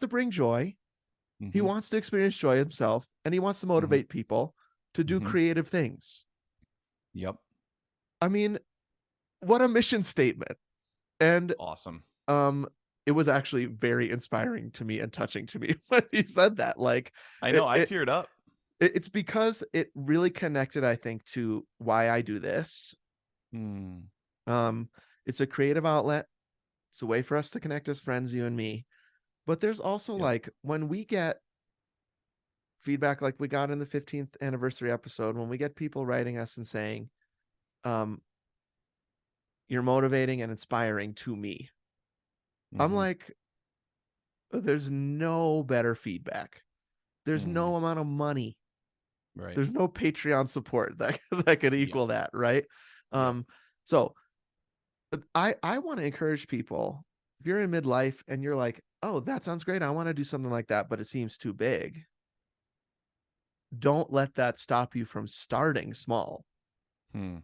bring joy. He Mm-hmm. wants to experience joy himself, and he wants to Mm-hmm. motivate people to do Mm-hmm. creative things. Yep. I mean, what a mission statement. And Awesome. um it was actually very inspiring to me and touching to me when he said that. Like, I know, it, I it teared up. it's because it really connected, I think, to why I do this. Mm. um it's a creative outlet. It's a way for us to connect as friends, you and me. But there's also, Yep. like, when we get feedback like we got in the 15th anniversary episode, when we get people writing us and saying, um you're motivating and inspiring to me, I'm Mm-hmm. like, there's no better feedback. There's Mm-hmm. no amount of money, Right. there's no Patreon support that that could Yep. equal that, right? Yep. So I want to encourage people, if you're in midlife and you're like, oh, that sounds great, I want to do something like that, but it seems too big, don't let that stop you from starting small. Hmm.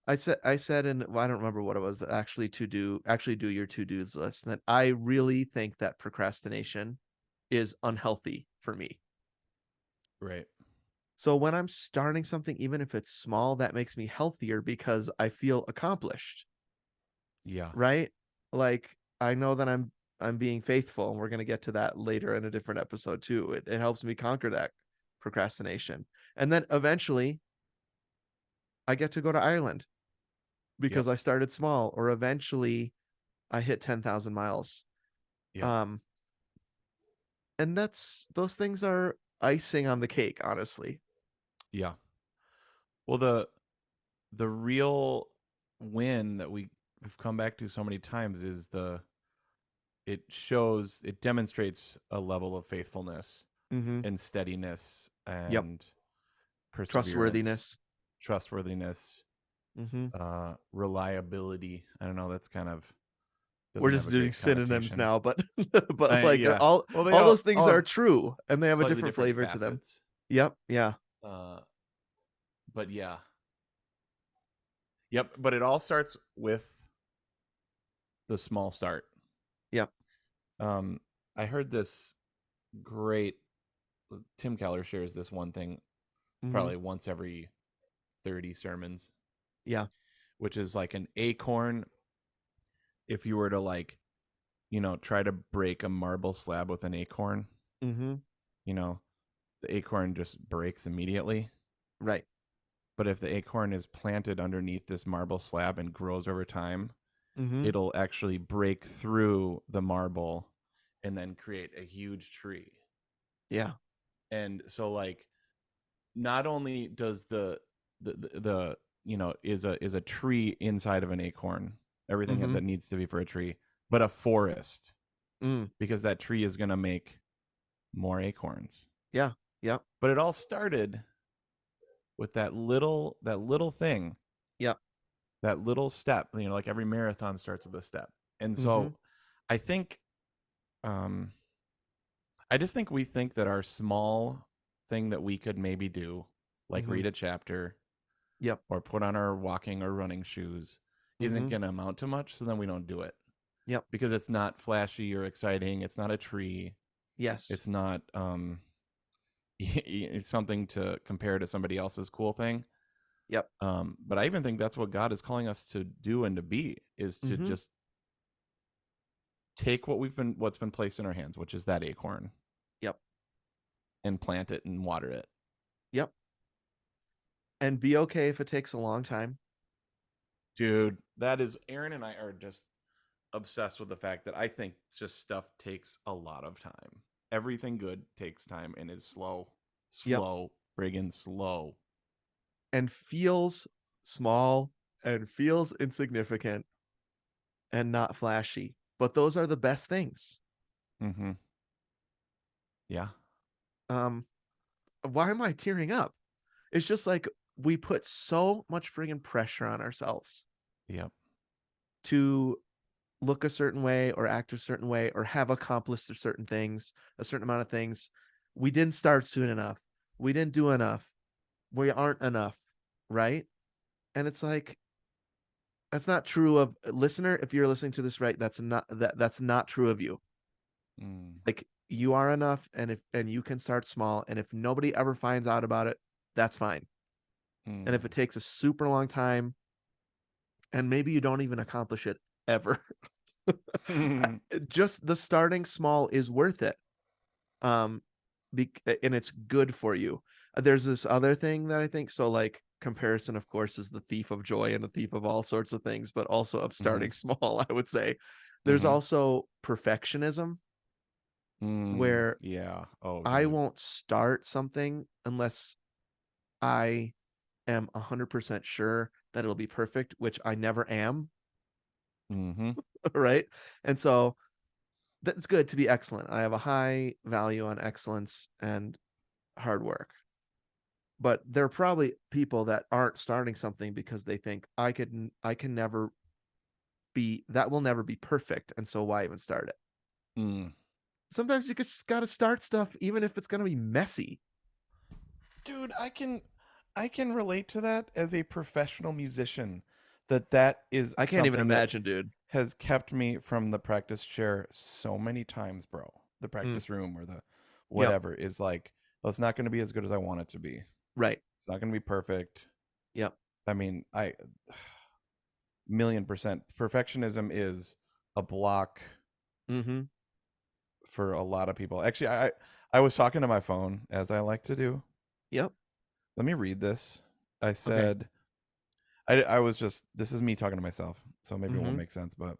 I said, and well, I don't remember what it was, that actually do your to-dos list, that I really think that procrastination is unhealthy for me. Right. So when I'm starting something, even if it's small, that makes me healthier because I feel accomplished, Yeah. right? Like, I know that I'm being faithful, and we're going to get to that later in a different episode too. It helps me conquer that procrastination. And then eventually I get to go to Ireland Yep. because I started small, or eventually I hit 10,000 miles. Yep. Um and those things are icing on the cake, honestly. Yeah. Well, the real win that we've come back to so many times is it demonstrates a level of faithfulness Mm-hmm. and steadiness Yep. and perseverance, Trustworthiness. trustworthiness, Mm-hmm. reliability. I don't know. That's kind of We're doesn't have just a doing great synonyms connotation. now, but but like Yeah. Well, they all those things all are have true, and they have a slightly different different flavor to them. facets. Yep. Yeah. Uh, but yeah. Yep. But it all starts with the small start. Yep. Um, I heard this great. Tim Keller shares this one thing Mm-hmm. probably once every 30 sermons, Yeah. which is like an acorn. If you were to like, try to break a marble slab with an acorn, Mm-hmm. you know, the acorn just breaks immediately. Right. But if the acorn is planted underneath this marble slab and grows over time, Mm-hmm. it'll actually break through the marble and then create a huge tree. Yeah. And so like not only does the is a tree inside of an acorn, everything Mm-hmm. that needs to be for a tree, but a forest, Mm. because that tree is going to make more acorns. Yeah. Yep. But it all started with that little thing, Yep. that little step. Like every marathon starts with a step. And Mm-hmm. so I think um I just think we think that our small thing that we could maybe do, like Mm-hmm. read a chapter Yep. or put on our walking or running shoes, isn't Mm-hmm. going to amount to much. So then we don't do it Yep. because it's not flashy or exciting. It's not a tree. Yes. It's not it's something to compare to somebody else's cool thing. Yep. But I even think that's what God is calling us to do and to be, is to Mm-hmm. just take what's been placed in our hands, which is that acorn, Yep. and plant it and water it. Yep. And be okay if it takes a long time. Dude, that is Aaron and I are just obsessed with the fact that I think just stuff takes a lot of time. Everything good takes time and is slow. Yep. Slow, friggin' slow. And feels small and feels insignificant and not flashy. But those are the best things. Mm-hmm. Yeah. Um, why am I tearing up? It's just like we put so much friggin' pressure on ourselves Yep. to look a certain way or act a certain way or have accomplished a certain things, a certain amount of things. We didn't start soon enough. We didn't do enough. We aren't enough, right? And it's like that's not true of listener. If you're listening to this right, that's not true of you. Mm. Like you are enough, and you can start small. And if nobody ever finds out about it, that's fine. And if it Mm. takes a super long time, and maybe you don't even accomplish it ever, just the starting small is worth it. Um, and it's good for you. There's this other thing that I think so like comparison, of course, is the thief of joy and the thief of all sorts of things, but also of Mm-hmm. starting small. I would say there's Mm-hmm. also perfectionism Mm. where Yeah. Oh, I dude. won't start something unless I am 100% sure that it'll be perfect, which I never am. Mm-hmm. Right. And so that's good to be excellent. I have a high value on excellence and hard work. But there are probably people that aren't starting something because they think I can never be that will never be perfect, and so why even start it? Mm. Sometimes you just got to start stuff even if it's going to be messy. Dude, I can relate to that as a professional musician. That is I can't even something that imagine, dude. has kept me from the practice chair so many times, bro. The Mm, practice room or the yep. whatever is like, well, it's not going to be as good as I want it to be. Right. It's not going to be perfect. Yep. I mean, I 1,000,000% perfectionism is a block Mm-hmm. for a lot of people. Actually, I was talking to my phone, as I like to do. Yep. Let me read this. I Okay. said, I was just, this is me talking to myself, so maybe it won't Mm-hmm. make sense, but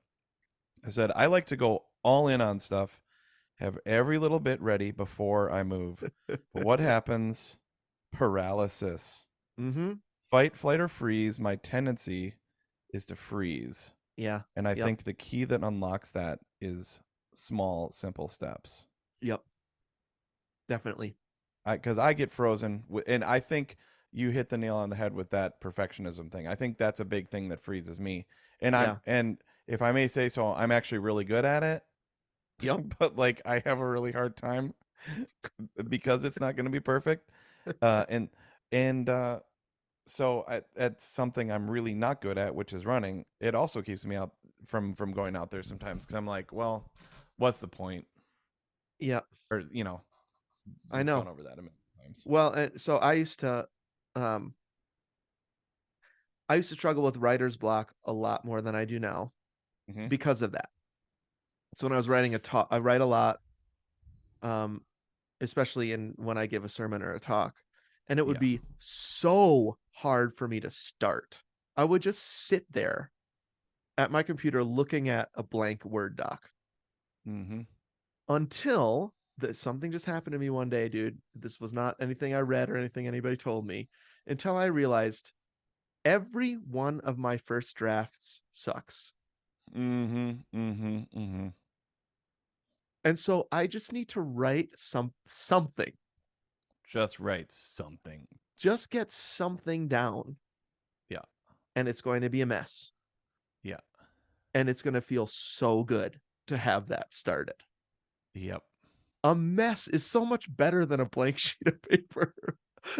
I said, I like to go all in on stuff, have every little bit ready before I move. But what happens? Paralysis. Mm-hmm. Fight, flight, or freeze. My tendency is to freeze. Yeah. And I Yep. think the key that unlocks that is small, simple steps. Yep. Definitely. Because I get frozen, and I think you hit the nail on the head with that perfectionism thing. I think that's a big thing that freezes me. Yeah. And if I may say so, I'm actually really good at it, Yep. but like I have a really hard time because it's not going to be perfect. Uh, and and so that's something I'm really not good at, which is running. It also keeps me out from going out there sometimes because I'm like, well, what's the point? Yeah. Or you know, I we've gone know. over that a million times. Well, and so um I used to struggle with writer's block a lot more than I do now Hmm. because of that. So when I was writing a talk, I write a lot, um, especially in when I give a sermon or a talk, and it would Yeah. be so hard for me to start. I would just sit there at my computer looking at a blank Word doc Hmm. until something just happened to me one day, dude. This was not anything I read or anything anybody told me, until I realized every one of my first drafts sucks. Mhm. Mhm. Mhm. And so I just need to write something. Just write something. Just get something down, Yeah. and it's going to be a mess. Yeah. And it's going to feel so good to have that started. Yep. A mess is so much better than a blank sheet of paper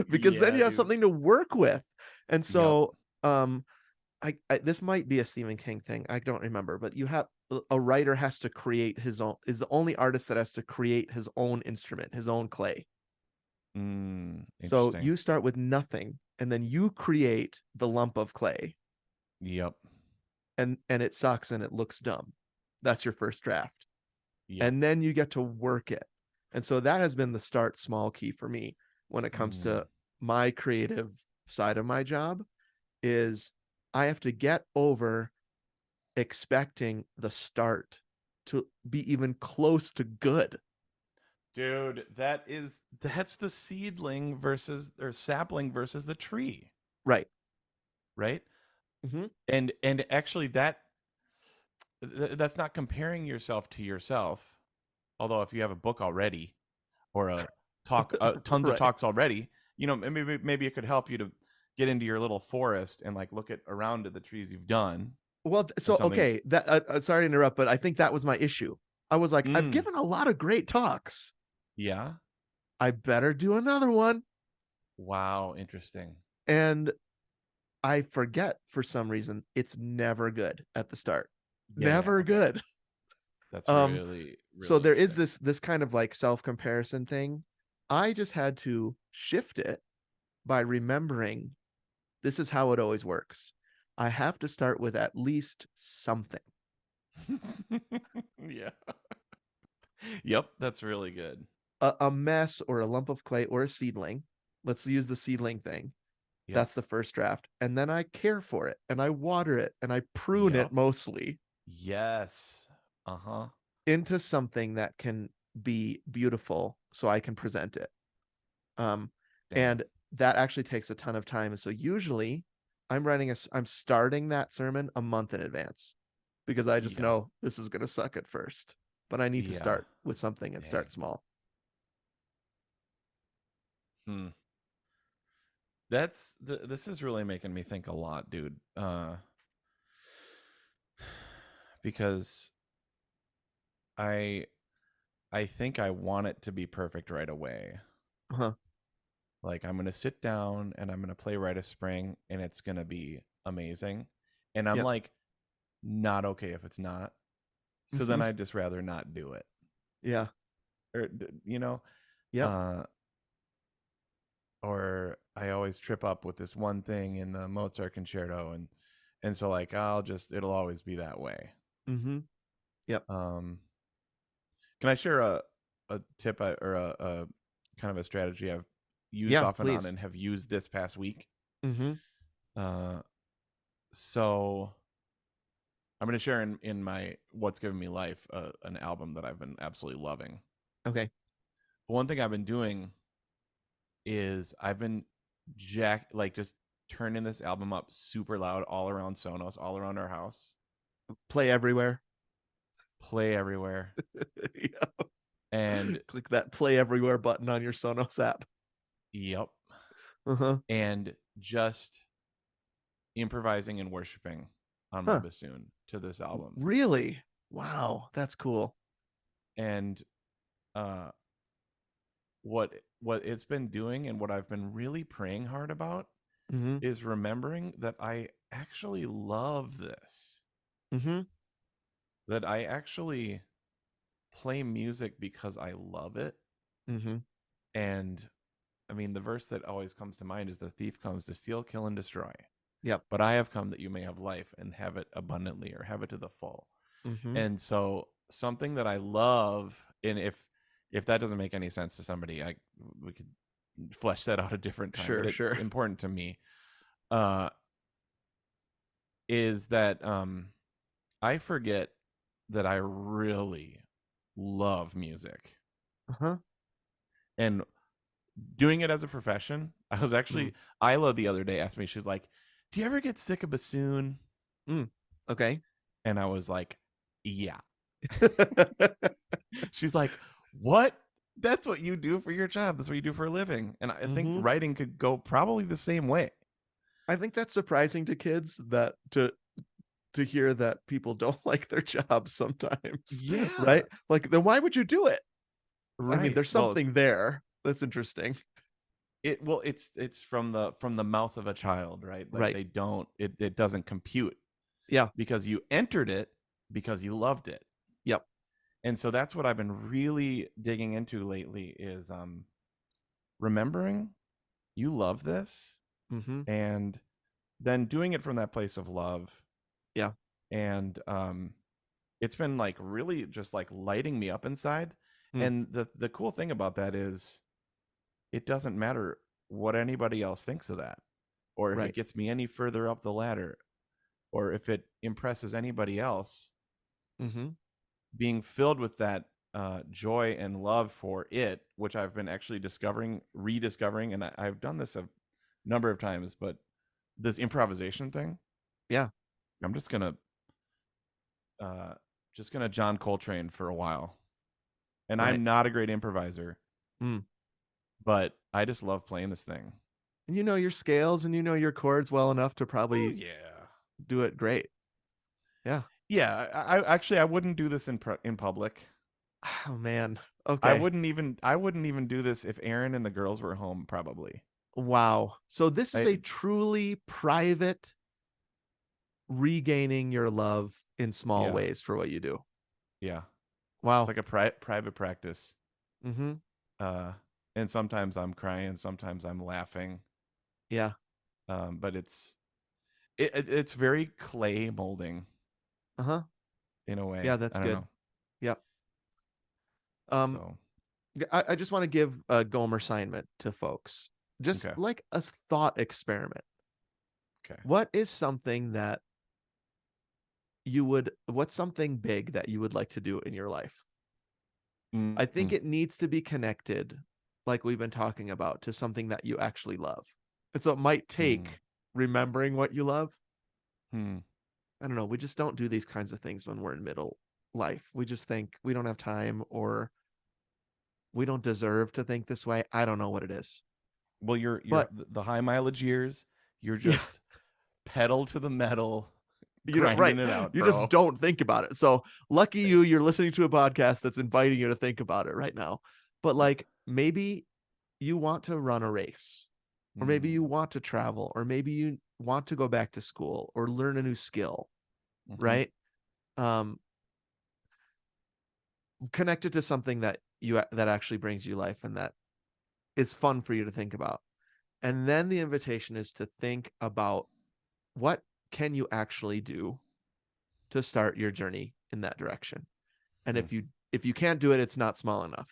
because then Yeah, you have dude. something to work with. And Yep. so I this might be a Stephen King thing. I don't remember, but you have a writer has to create his own, is the only artist that has to create his own instrument, his own clay. So Interesting. you start with nothing and then you create the lump of clay, Yep. and it sucks and it looks dumb. That's your first draft. Yep. And then you get to work it. And so that has been the start small key for me when it comes Mm. to my creative side of my job is I have to get over expecting the start to be even close to good. Dude, that's the seedling versus or sapling versus the tree, Right. right? Mm-hmm. And actually that's not comparing yourself to yourself. Although if you have a book already or a talk tons of Right. talks already, maybe it could help you to get into your little forest and like look at around at the trees you've done Well, or so something. okay, that sorry to interrupt, but I think that was my issue. I was like, I've Mm, given a lot of great talks. yeah. I better do another one. Wow, interesting. And I forget for some reason it's never good at the start. Yeah, Never okay. good. That's Um, really so really there is interesting. this kind of like self-comparison thing. I just had to shift it by remembering this is how it always works. I have to start with at least something. Yeah. Yep, that's really good. A mess or a lump of clay or a seedling. Let's use the seedling thing. Yep. That's the first draft. And then I care for it and I water it and I prune it Yep. mostly Yes. Uh-huh. into something that can be beautiful so I can present it. Um, Damn. and that actually takes a ton of time. So usually I'm starting that sermon a month in advance because I just Yeah. know this is going to suck at first, but I need to Yeah. start with something and Dang. start small. Hmm. This is really making me think a lot, dude. Because I I think I want it to be perfect right away. Uh-huh. Like I'm gonna sit down and I'm gonna play Rite of Spring and it's gonna be amazing. And I'm Yep. like not okay if it's not. So then Mm-hmm. I'd just rather not do it. Yeah. Or Yep. uh or I always trip up with this one thing in the Mozart concerto and so like it'll always be that way. Mm-hmm. Yep. Um can I share a tip or a kind of a strategy I've used Yeah, off and on please. and have used this past week? Mm-hmm. Uh so I'm going to share in my What's Given Me Life an album that I've been absolutely loving. Okay. But one thing I've been doing is I've been just turning this album up super loud all around Sonos, all around our house. Play everywhere. play everywhere. Yeah. And Click that play everywhere button on your Sonos app. yep. Uh-huh. And just improvising and worshiping on my Huh. bassoon to this album. Really? Wow, that's cool. And uh what it's been doing and what I've been really praying hard about Mm-hmm. is remembering that I actually love this. Mm-hmm. That I actually play music because I love it. Mm-hmm. And I mean, the verse that always comes to mind is the thief comes to steal, kill, and destroy. Yep. But I have come that you may have life and have it abundantly or have it to the full. Mm-hmm. And so something that I love, and if that doesn't make any sense to somebody, we could flesh that out a different time. Sure, But it's sure. important to me. Is that I forget that I really love music. Uh-huh. And doing it as a profession, I was actually Isla the other day asked me, she's like, "Do you ever get sick of bassoon?" Okay. And I was like, "Yeah." She's like, "What? That's what you do for your job. That's what you do for a living." And I think writing could go probably the same way. I think that's surprising to kids that to hear that people don't like their jobs sometimes. Yeah. Right? Like, then why would you do it? Right. I mean, there's something there that's interesting. It's from the mouth of a child, right? Like Right. they don't it doesn't compute. Yeah. Because you entered it because you loved it. Yep. And so that's what I've been really digging into lately is remembering you love this and then doing it from that place of love. Yeah. And it's been like really just like lighting me up inside. And the cool thing about that is it doesn't matter what anybody else thinks of that, or if it gets me any further up the ladder, or if it impresses anybody else. Being filled with that joy and love for it, which I've been actually rediscovering, and I've done this a number of times, but this improvisation thing, I'm just gonna John Coltrane for a while. And I'm not a great improviser, but I just love playing this thing. And you know your scales and you know your chords well enough to probably do it great. Yeah. Yeah, I wouldn't do this in public. Oh man. Okay. I wouldn't even do this if Aaron and the girls were home, probably. Wow. So this is a truly private regaining your love in small ways for what you do. Yeah. Wow. It's like a private practice. And sometimes I'm crying, sometimes I'm laughing. Yeah. But it's very clay molding. In a way. Yeah, that's good. Know. Yep. I just want to give a Gomer assignment to folks. Just like a thought experiment. Okay. What is something that what's something big that you would like to do in your life? I think it needs to be connected, like we've been talking about, to something that you actually love. And so it might take remembering what you love. I don't know. We just don't do these kinds of things when we're in middle life. We just think we don't have time, or we don't deserve to think this way. I don't know what it is. Well, you're the high mileage years, you're just pedal to the metal, grinding it out, you bro. just don't think about it. So lucky you're listening to a podcast that's inviting you to think about it right now. But like, maybe you want to run a race, or maybe you want to travel, or maybe you want to go back to school or learn a new skill, right? Connected to something that actually brings you life and that is fun for you to think about. And then the invitation is to think about what can you actually do to start your journey in that direction. And if you can't do it, it's not small enough,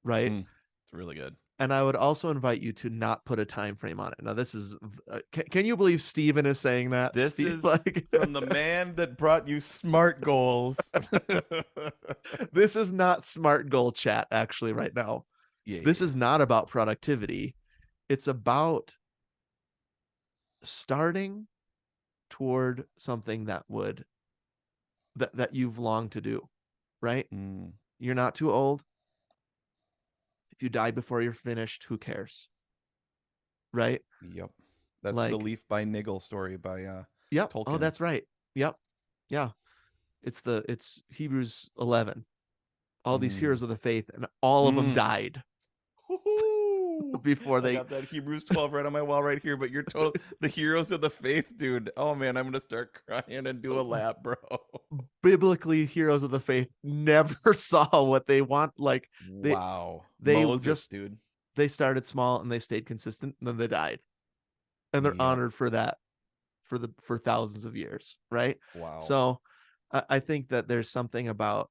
right? It's really good. And I would also invite you to not put a time frame on it. Now, this is can you believe Steven is saying that? This is from the man that brought you SMART goals. This is not SMART goal chat actually right now. This is not about productivity. It's about starting toward something that you've longed to do. right? Mm. You're not too old. If you die before you're finished, who cares? Right? Yep. That's the Like, Leaf by Niggle story by yep. Oh, Tolkien. that's right. Yep. Yeah. It's Hebrews 11. All these Mm. heroes of the faith, and all of them Mm. died Woo-hoo! before I they got that Hebrews 12 right on my wall right here, but you're total the heroes of the faith, dude. Oh man, I'm gonna start crying and do a lap, bro. biblically heroes of the faith never saw what they want. Like they Wow. they Moses, just dude. they started small and they stayed consistent and then they died. And they're Yep. honored for that for thousands of years, right? Wow. So I think that there's something about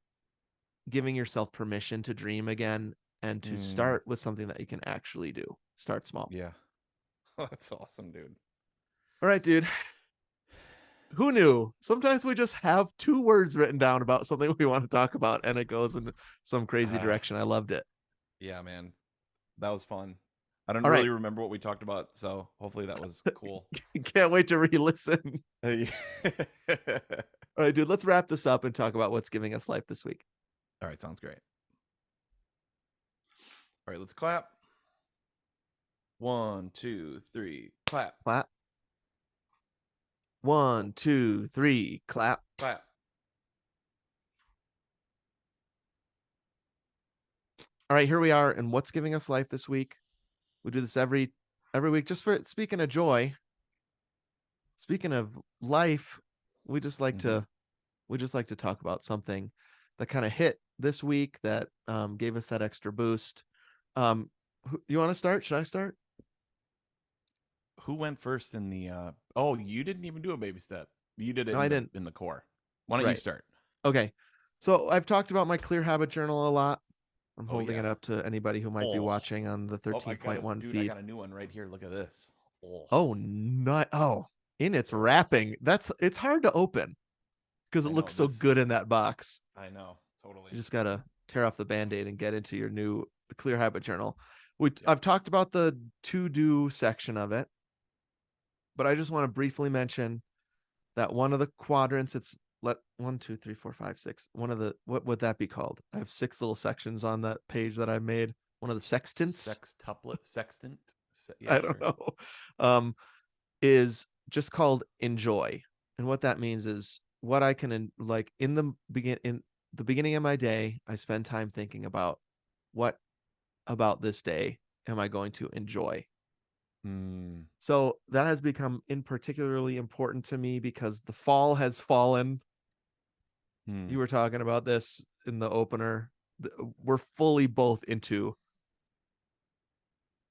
giving yourself permission to dream again and to Mm. start with something that you can actually do. Start small. Yeah. That's awesome, dude. All right, dude. Who knew? Sometimes we just have 2 words written down about something we want to talk about and it goes in some crazy Ah, direction. I loved it. yeah, man. That was fun. I don't All really right. remember what we talked about, so hopefully that was cool. Can't wait to re-listen. Hey. All right, dude, let's wrap this up and talk about what's giving us life this week. All right, sounds great. All right, let's clap. 1, 2, 3, clap, Clap. 1, 2, 3, clap. clap. All right, here we are. And what's giving us life this week? We do this every week. Just for speaking of joy, speaking of life, we just like Mhm. to talk about something that kind of hit this week that gave us that extra boost. You want to start? Should I start? Who went first in the oh, you didn't even do a baby step. You did it No, I didn't. in the core. Why don't you Right. start? Okay. So I've talked about my Clear Habit Journal a lot. I'm Oh holding yeah. it up to anybody who might be Oh. watching on the Oh, I got a 13.1 dude, I feed. got a new one right here. Look at this. Oh. Oh, not oh, in its wrapping. It's hard to open because it I know looks so this. good in that box. I know. Totally. You just gotta tear off the band-aid and get into your new Clear Habit Journal. Yep. I've talked about the to-do section of it, but I just want to briefly mention that one of the quadrants, it's let 1, 2, 3, 4, 5, 6. One of the what would that be called? I have 6 little sections on that page that I made. One of the sextants. Sextuplet, sextant. Yeah, I sure. don't know. Is just called enjoy. And what that means is what I can like in the beginning of my day, I spend time thinking about what about this day am I going to enjoy. Hmm. So that has become in particularly important to me because the fall has fallen. Hmm. You were talking about this in the opener. We're fully both into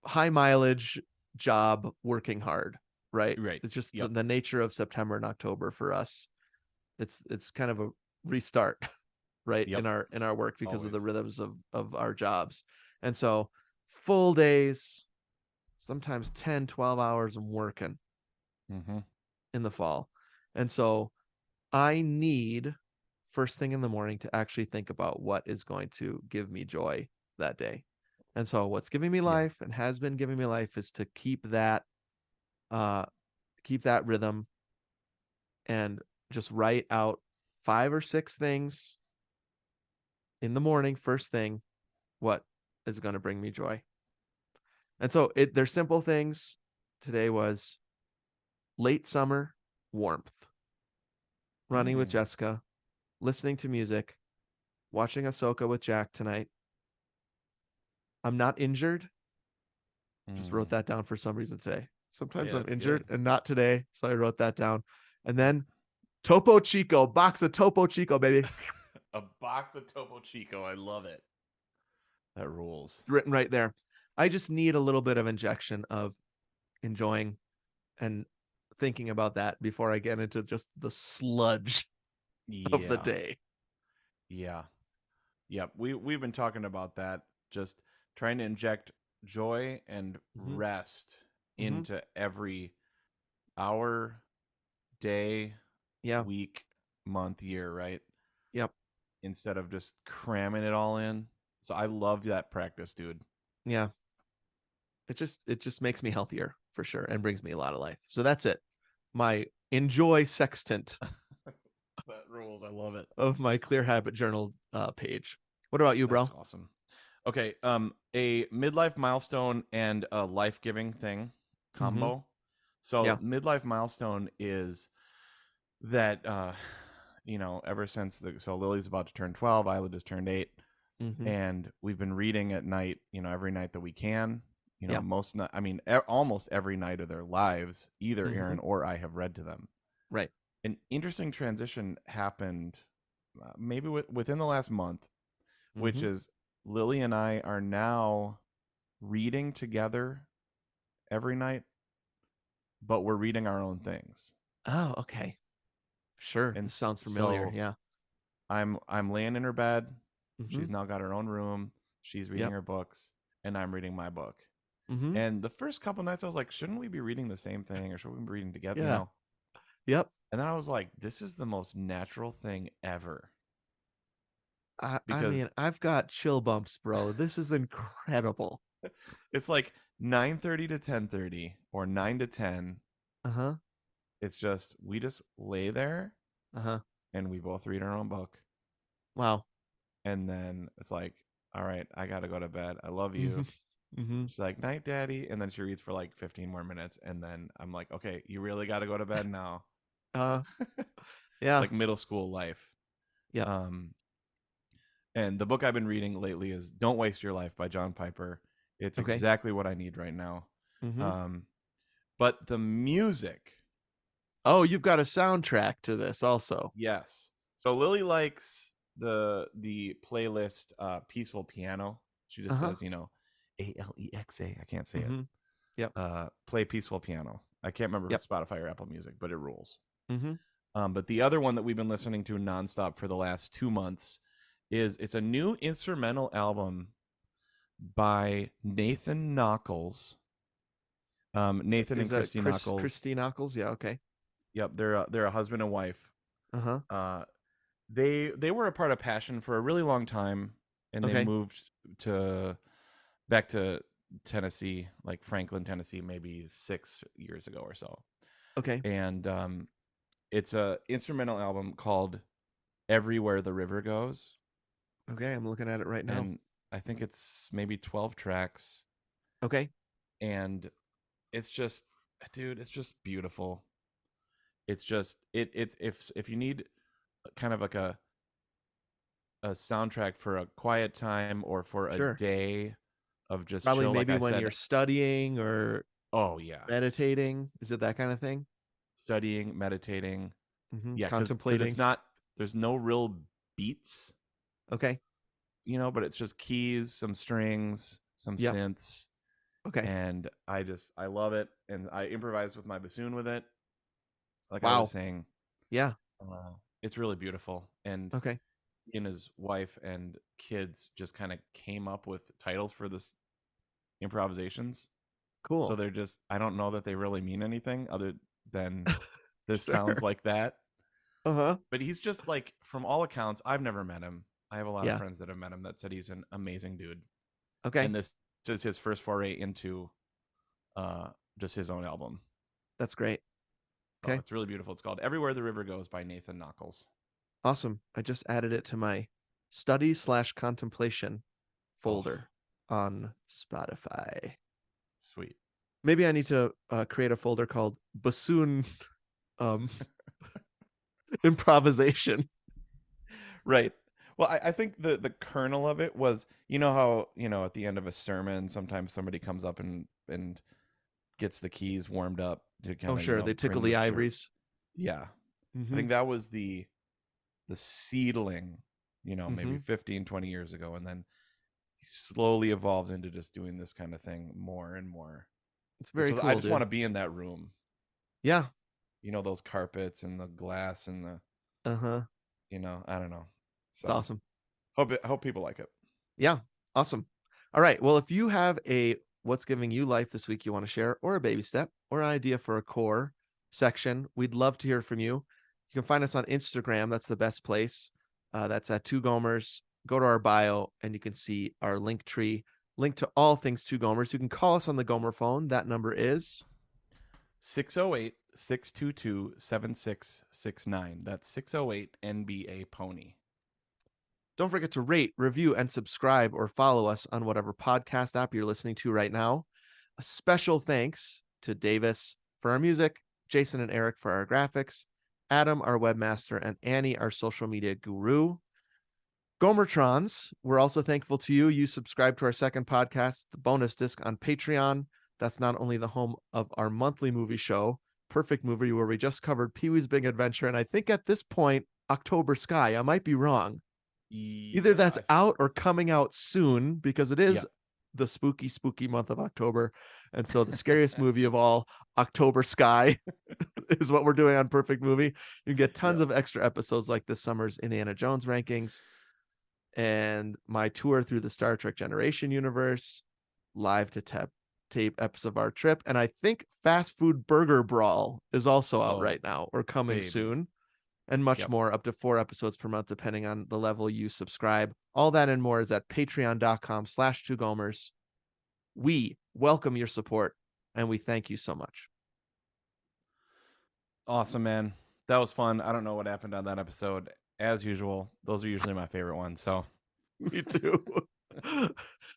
high mileage job, working hard, right? Right. It's just Yep. the nature of September and October for us. It's kind of a restart, right? Yep. In our work because of the Always. rhythms of our jobs. And so full days, sometimes 10, 12 hours of working Mm-hmm. in the fall. And so I need first thing in the morning to actually think about what is going to give me joy that day. And so what's giving me Yeah. life and has been giving me life is to uh keep that rhythm and just write out 5 or 6 things in the morning first thing what is going to bring me joy. And so they're simple things. Today was late summer warmth, running with Mm. Jessica, listening to music, watching Ahsoka with Jack tonight. I'm not injured. Just wrote Mm. that down for some reason today. Sometimes Yeah, I'm that's injured good. and not today. So I wrote that down. And then Topo Chico, box of Topo Chico, baby. A box of Topo Chico. I love it. That rules. Written right there. I just need a little bit of injection of enjoying and thinking about that before I get into just the sludge of the Yeah. day. Yeah. Yep. We've been talking about that. Just trying to inject joy and Mm-hmm. rest Mm-hmm. into every hour, day, Yeah. week, month, year, right? Yep. Instead of just cramming it all in. So I love that practice, dude. Yeah. It just makes me healthier for sure and brings me a lot of life. So that's it. My enjoy sextant. That rules. rules. I love it. of my Clear Habit Journal page. What about you, bro? That's awesome. Okay, a midlife milestone and a life-giving thing Mm-hmm. combo. So Yeah. midlife milestone is that ever since Lily's about to turn 12, Isla just turned 8, Mm-hmm. and we've been reading at night, every night that we can. Yeah. Almost every night of their lives, either Mm-hmm. Aaron or I have read to them. Right. An interesting transition happened maybe within the last month, which Mm-hmm. is Lily and I are now reading together every night, but we're reading our own things. Oh, okay. Sure. And This sounds familiar. so Yeah. I'm laying in her bed. Mm-hmm. She's now got her own room. She's reading Yep. her books, and I'm reading my book. Mm-hmm. And the first couple nights, I was like, shouldn't we be reading the same thing, or should we be reading together? Yeah. Yep. And then I was like, this is the most natural thing ever. I Because mean, I've got chill bumps, bro. This is incredible. it's like 9:30 to 10:30 or 9 to 10. Uh-huh. It's just we just lay there Uh-huh. and we both read our own book. Wow. And then it's like, all right, I gotta go to bed. I love Mm-hmm. you. Mm-hmm. She's like, night, daddy. And then she reads for like 15 more minutes. And then I'm like, okay, you really gotta go to bed now. It's Yeah. like middle school life. Yeah. And the book I've been reading lately is Don't Waste Your Life by John Piper. It's Okay. exactly what I need right now. Mm-hmm. But the music, Oh, you've got a soundtrack to this also. yes. So Lily likes the playlist Peaceful Piano. She just Uh-huh. says, Alexa. I can't say Mm-hmm. Yep. it. Play Peaceful Piano. I can't remember if Yep. it's Spotify or Apple Music, but it rules. Mm-hmm. But the other one that we've been listening to nonstop for the last 2 months it's a new instrumental album by Nathan Nockels. Nathan Is and that Christy Nockels. Christy Nockels? Yeah, okay. Yep, they're a husband and wife. Uh-huh. They were a part of Passion for a really long time, and they Okay. moved back to Tennessee, like Franklin, Tennessee, maybe 6 years ago or so. Okay. And it's a instrumental album called Everywhere the River Goes. Okay, I'm looking at it right now. And I think it's maybe 12 tracks. Okay. And it's just, dude, it's just beautiful. It's just it's if you need kind of like a soundtrack for a quiet time or for a Sure. day of just Probably chill, maybe like I when said. you're studying or Oh yeah, meditating. Is it that kind of thing? studying, meditating. Mm-hmm. Yeah, because Contemplating. it's not. There's no real beats, Okay. but it's just keys, some strings, some Yep. synths. Okay. And I love it, and I improvise with my bassoon with it. Like I Wow. was saying, Yeah. it's really beautiful. And Okay. he and his wife and kids just kind of came up with titles for this improvisations. Cool. So they're just, I don't know that they really mean anything other than this Sure. sounds like that. Uh-huh. But he's just like, from all accounts, I've never met him. I have a lot Yeah. of friends that have met him that said he's an amazing dude. Okay. And this is his first foray into just his own album. That's great. So Okay. it's really beautiful. It's called Everywhere the River Goes by Nathan Nockels. Awesome. I just added it to my study/contemplation folder on Spotify. Sweet. Maybe I need to create a folder called bassoon improvisation. Right. Well, I think the kernel of it was, how, at the end of a sermon, sometimes somebody comes up and gets the keys warmed up to kind of, Sure. They tickle the ivories. Yeah. Mm-hmm. I think that was the seedling, Mm-hmm. maybe 15, 20 years ago. And then he slowly evolved into just doing this kind of thing more and more. It's very cool. I just want to be in that room. Yeah. Those carpets and the glass and the, Uh-huh. I don't know. So it's awesome. Hope people like it. Yeah. Awesome. All right. Well, if you have a what's giving you life this week you want to share, or a baby step, or an idea for a core section, we'd love to hear from you. You can find us on Instagram. That's the best place. That's at Two Gomers. Go to our bio and you can see our link tree, link to all things Two Gomers. You can call us on the Gomer phone. That number is 608 888-622-7669. That's 608 NBA Pony. Don't forget to rate, review, and subscribe or follow us on whatever podcast app you're listening to right now. A special thanks to Davis for our music, Jason and Eric for our graphics, Adam, our webmaster, and Annie, our social media guru. Gomertrons, we're also thankful to you. You subscribe to our second podcast, The Bonus Disc, on Patreon. That's not only the home of our monthly movie show, Perfect Movie, where we just covered Pee-wee's Big Adventure, and I think at this point, October Sky. I might be wrong. Either that's out or coming out soon, because it is the spooky, spooky month of October. And so the scariest movie of all, October Sky, is what we're doing on Perfect Movie. You can get tons of extra episodes like this summer's Indiana Jones rankings and my tour through the Star Trek Generation universe, live to tape episodes of our trip. And I think Fast Food Burger Brawl is also out right now or coming soon. And much more, up to 4 episodes per month, depending on the level you subscribe. All that and more is at patreon.com/2gomers. We welcome your support, and we thank you so much. Awesome, man. That was fun. I don't know what happened on that episode. As usual, those are usually my favorite ones. So me too.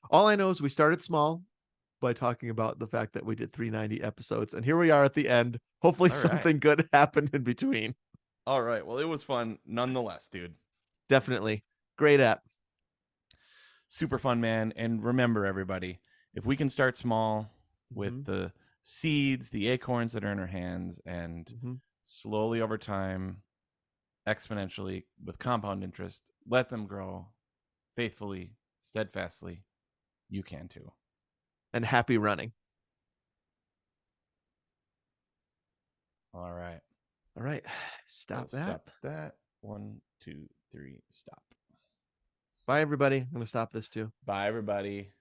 All I know is we started small by talking about the fact that we did 390 episodes, and here we are at the end. Hopefully something good happened in between. All right. Well, it was fun nonetheless, dude. Definitely. Great app. Super fun, man. And remember, everybody, if we can start small with the seeds, the acorns that are in our hands, and slowly over time, exponentially, with compound interest, let them grow faithfully, steadfastly, you can too. And happy running. All right. All right. Stop that. Stop that. 1, 2, 3, stop. Bye, everybody. I'm going to stop this too. Bye, everybody.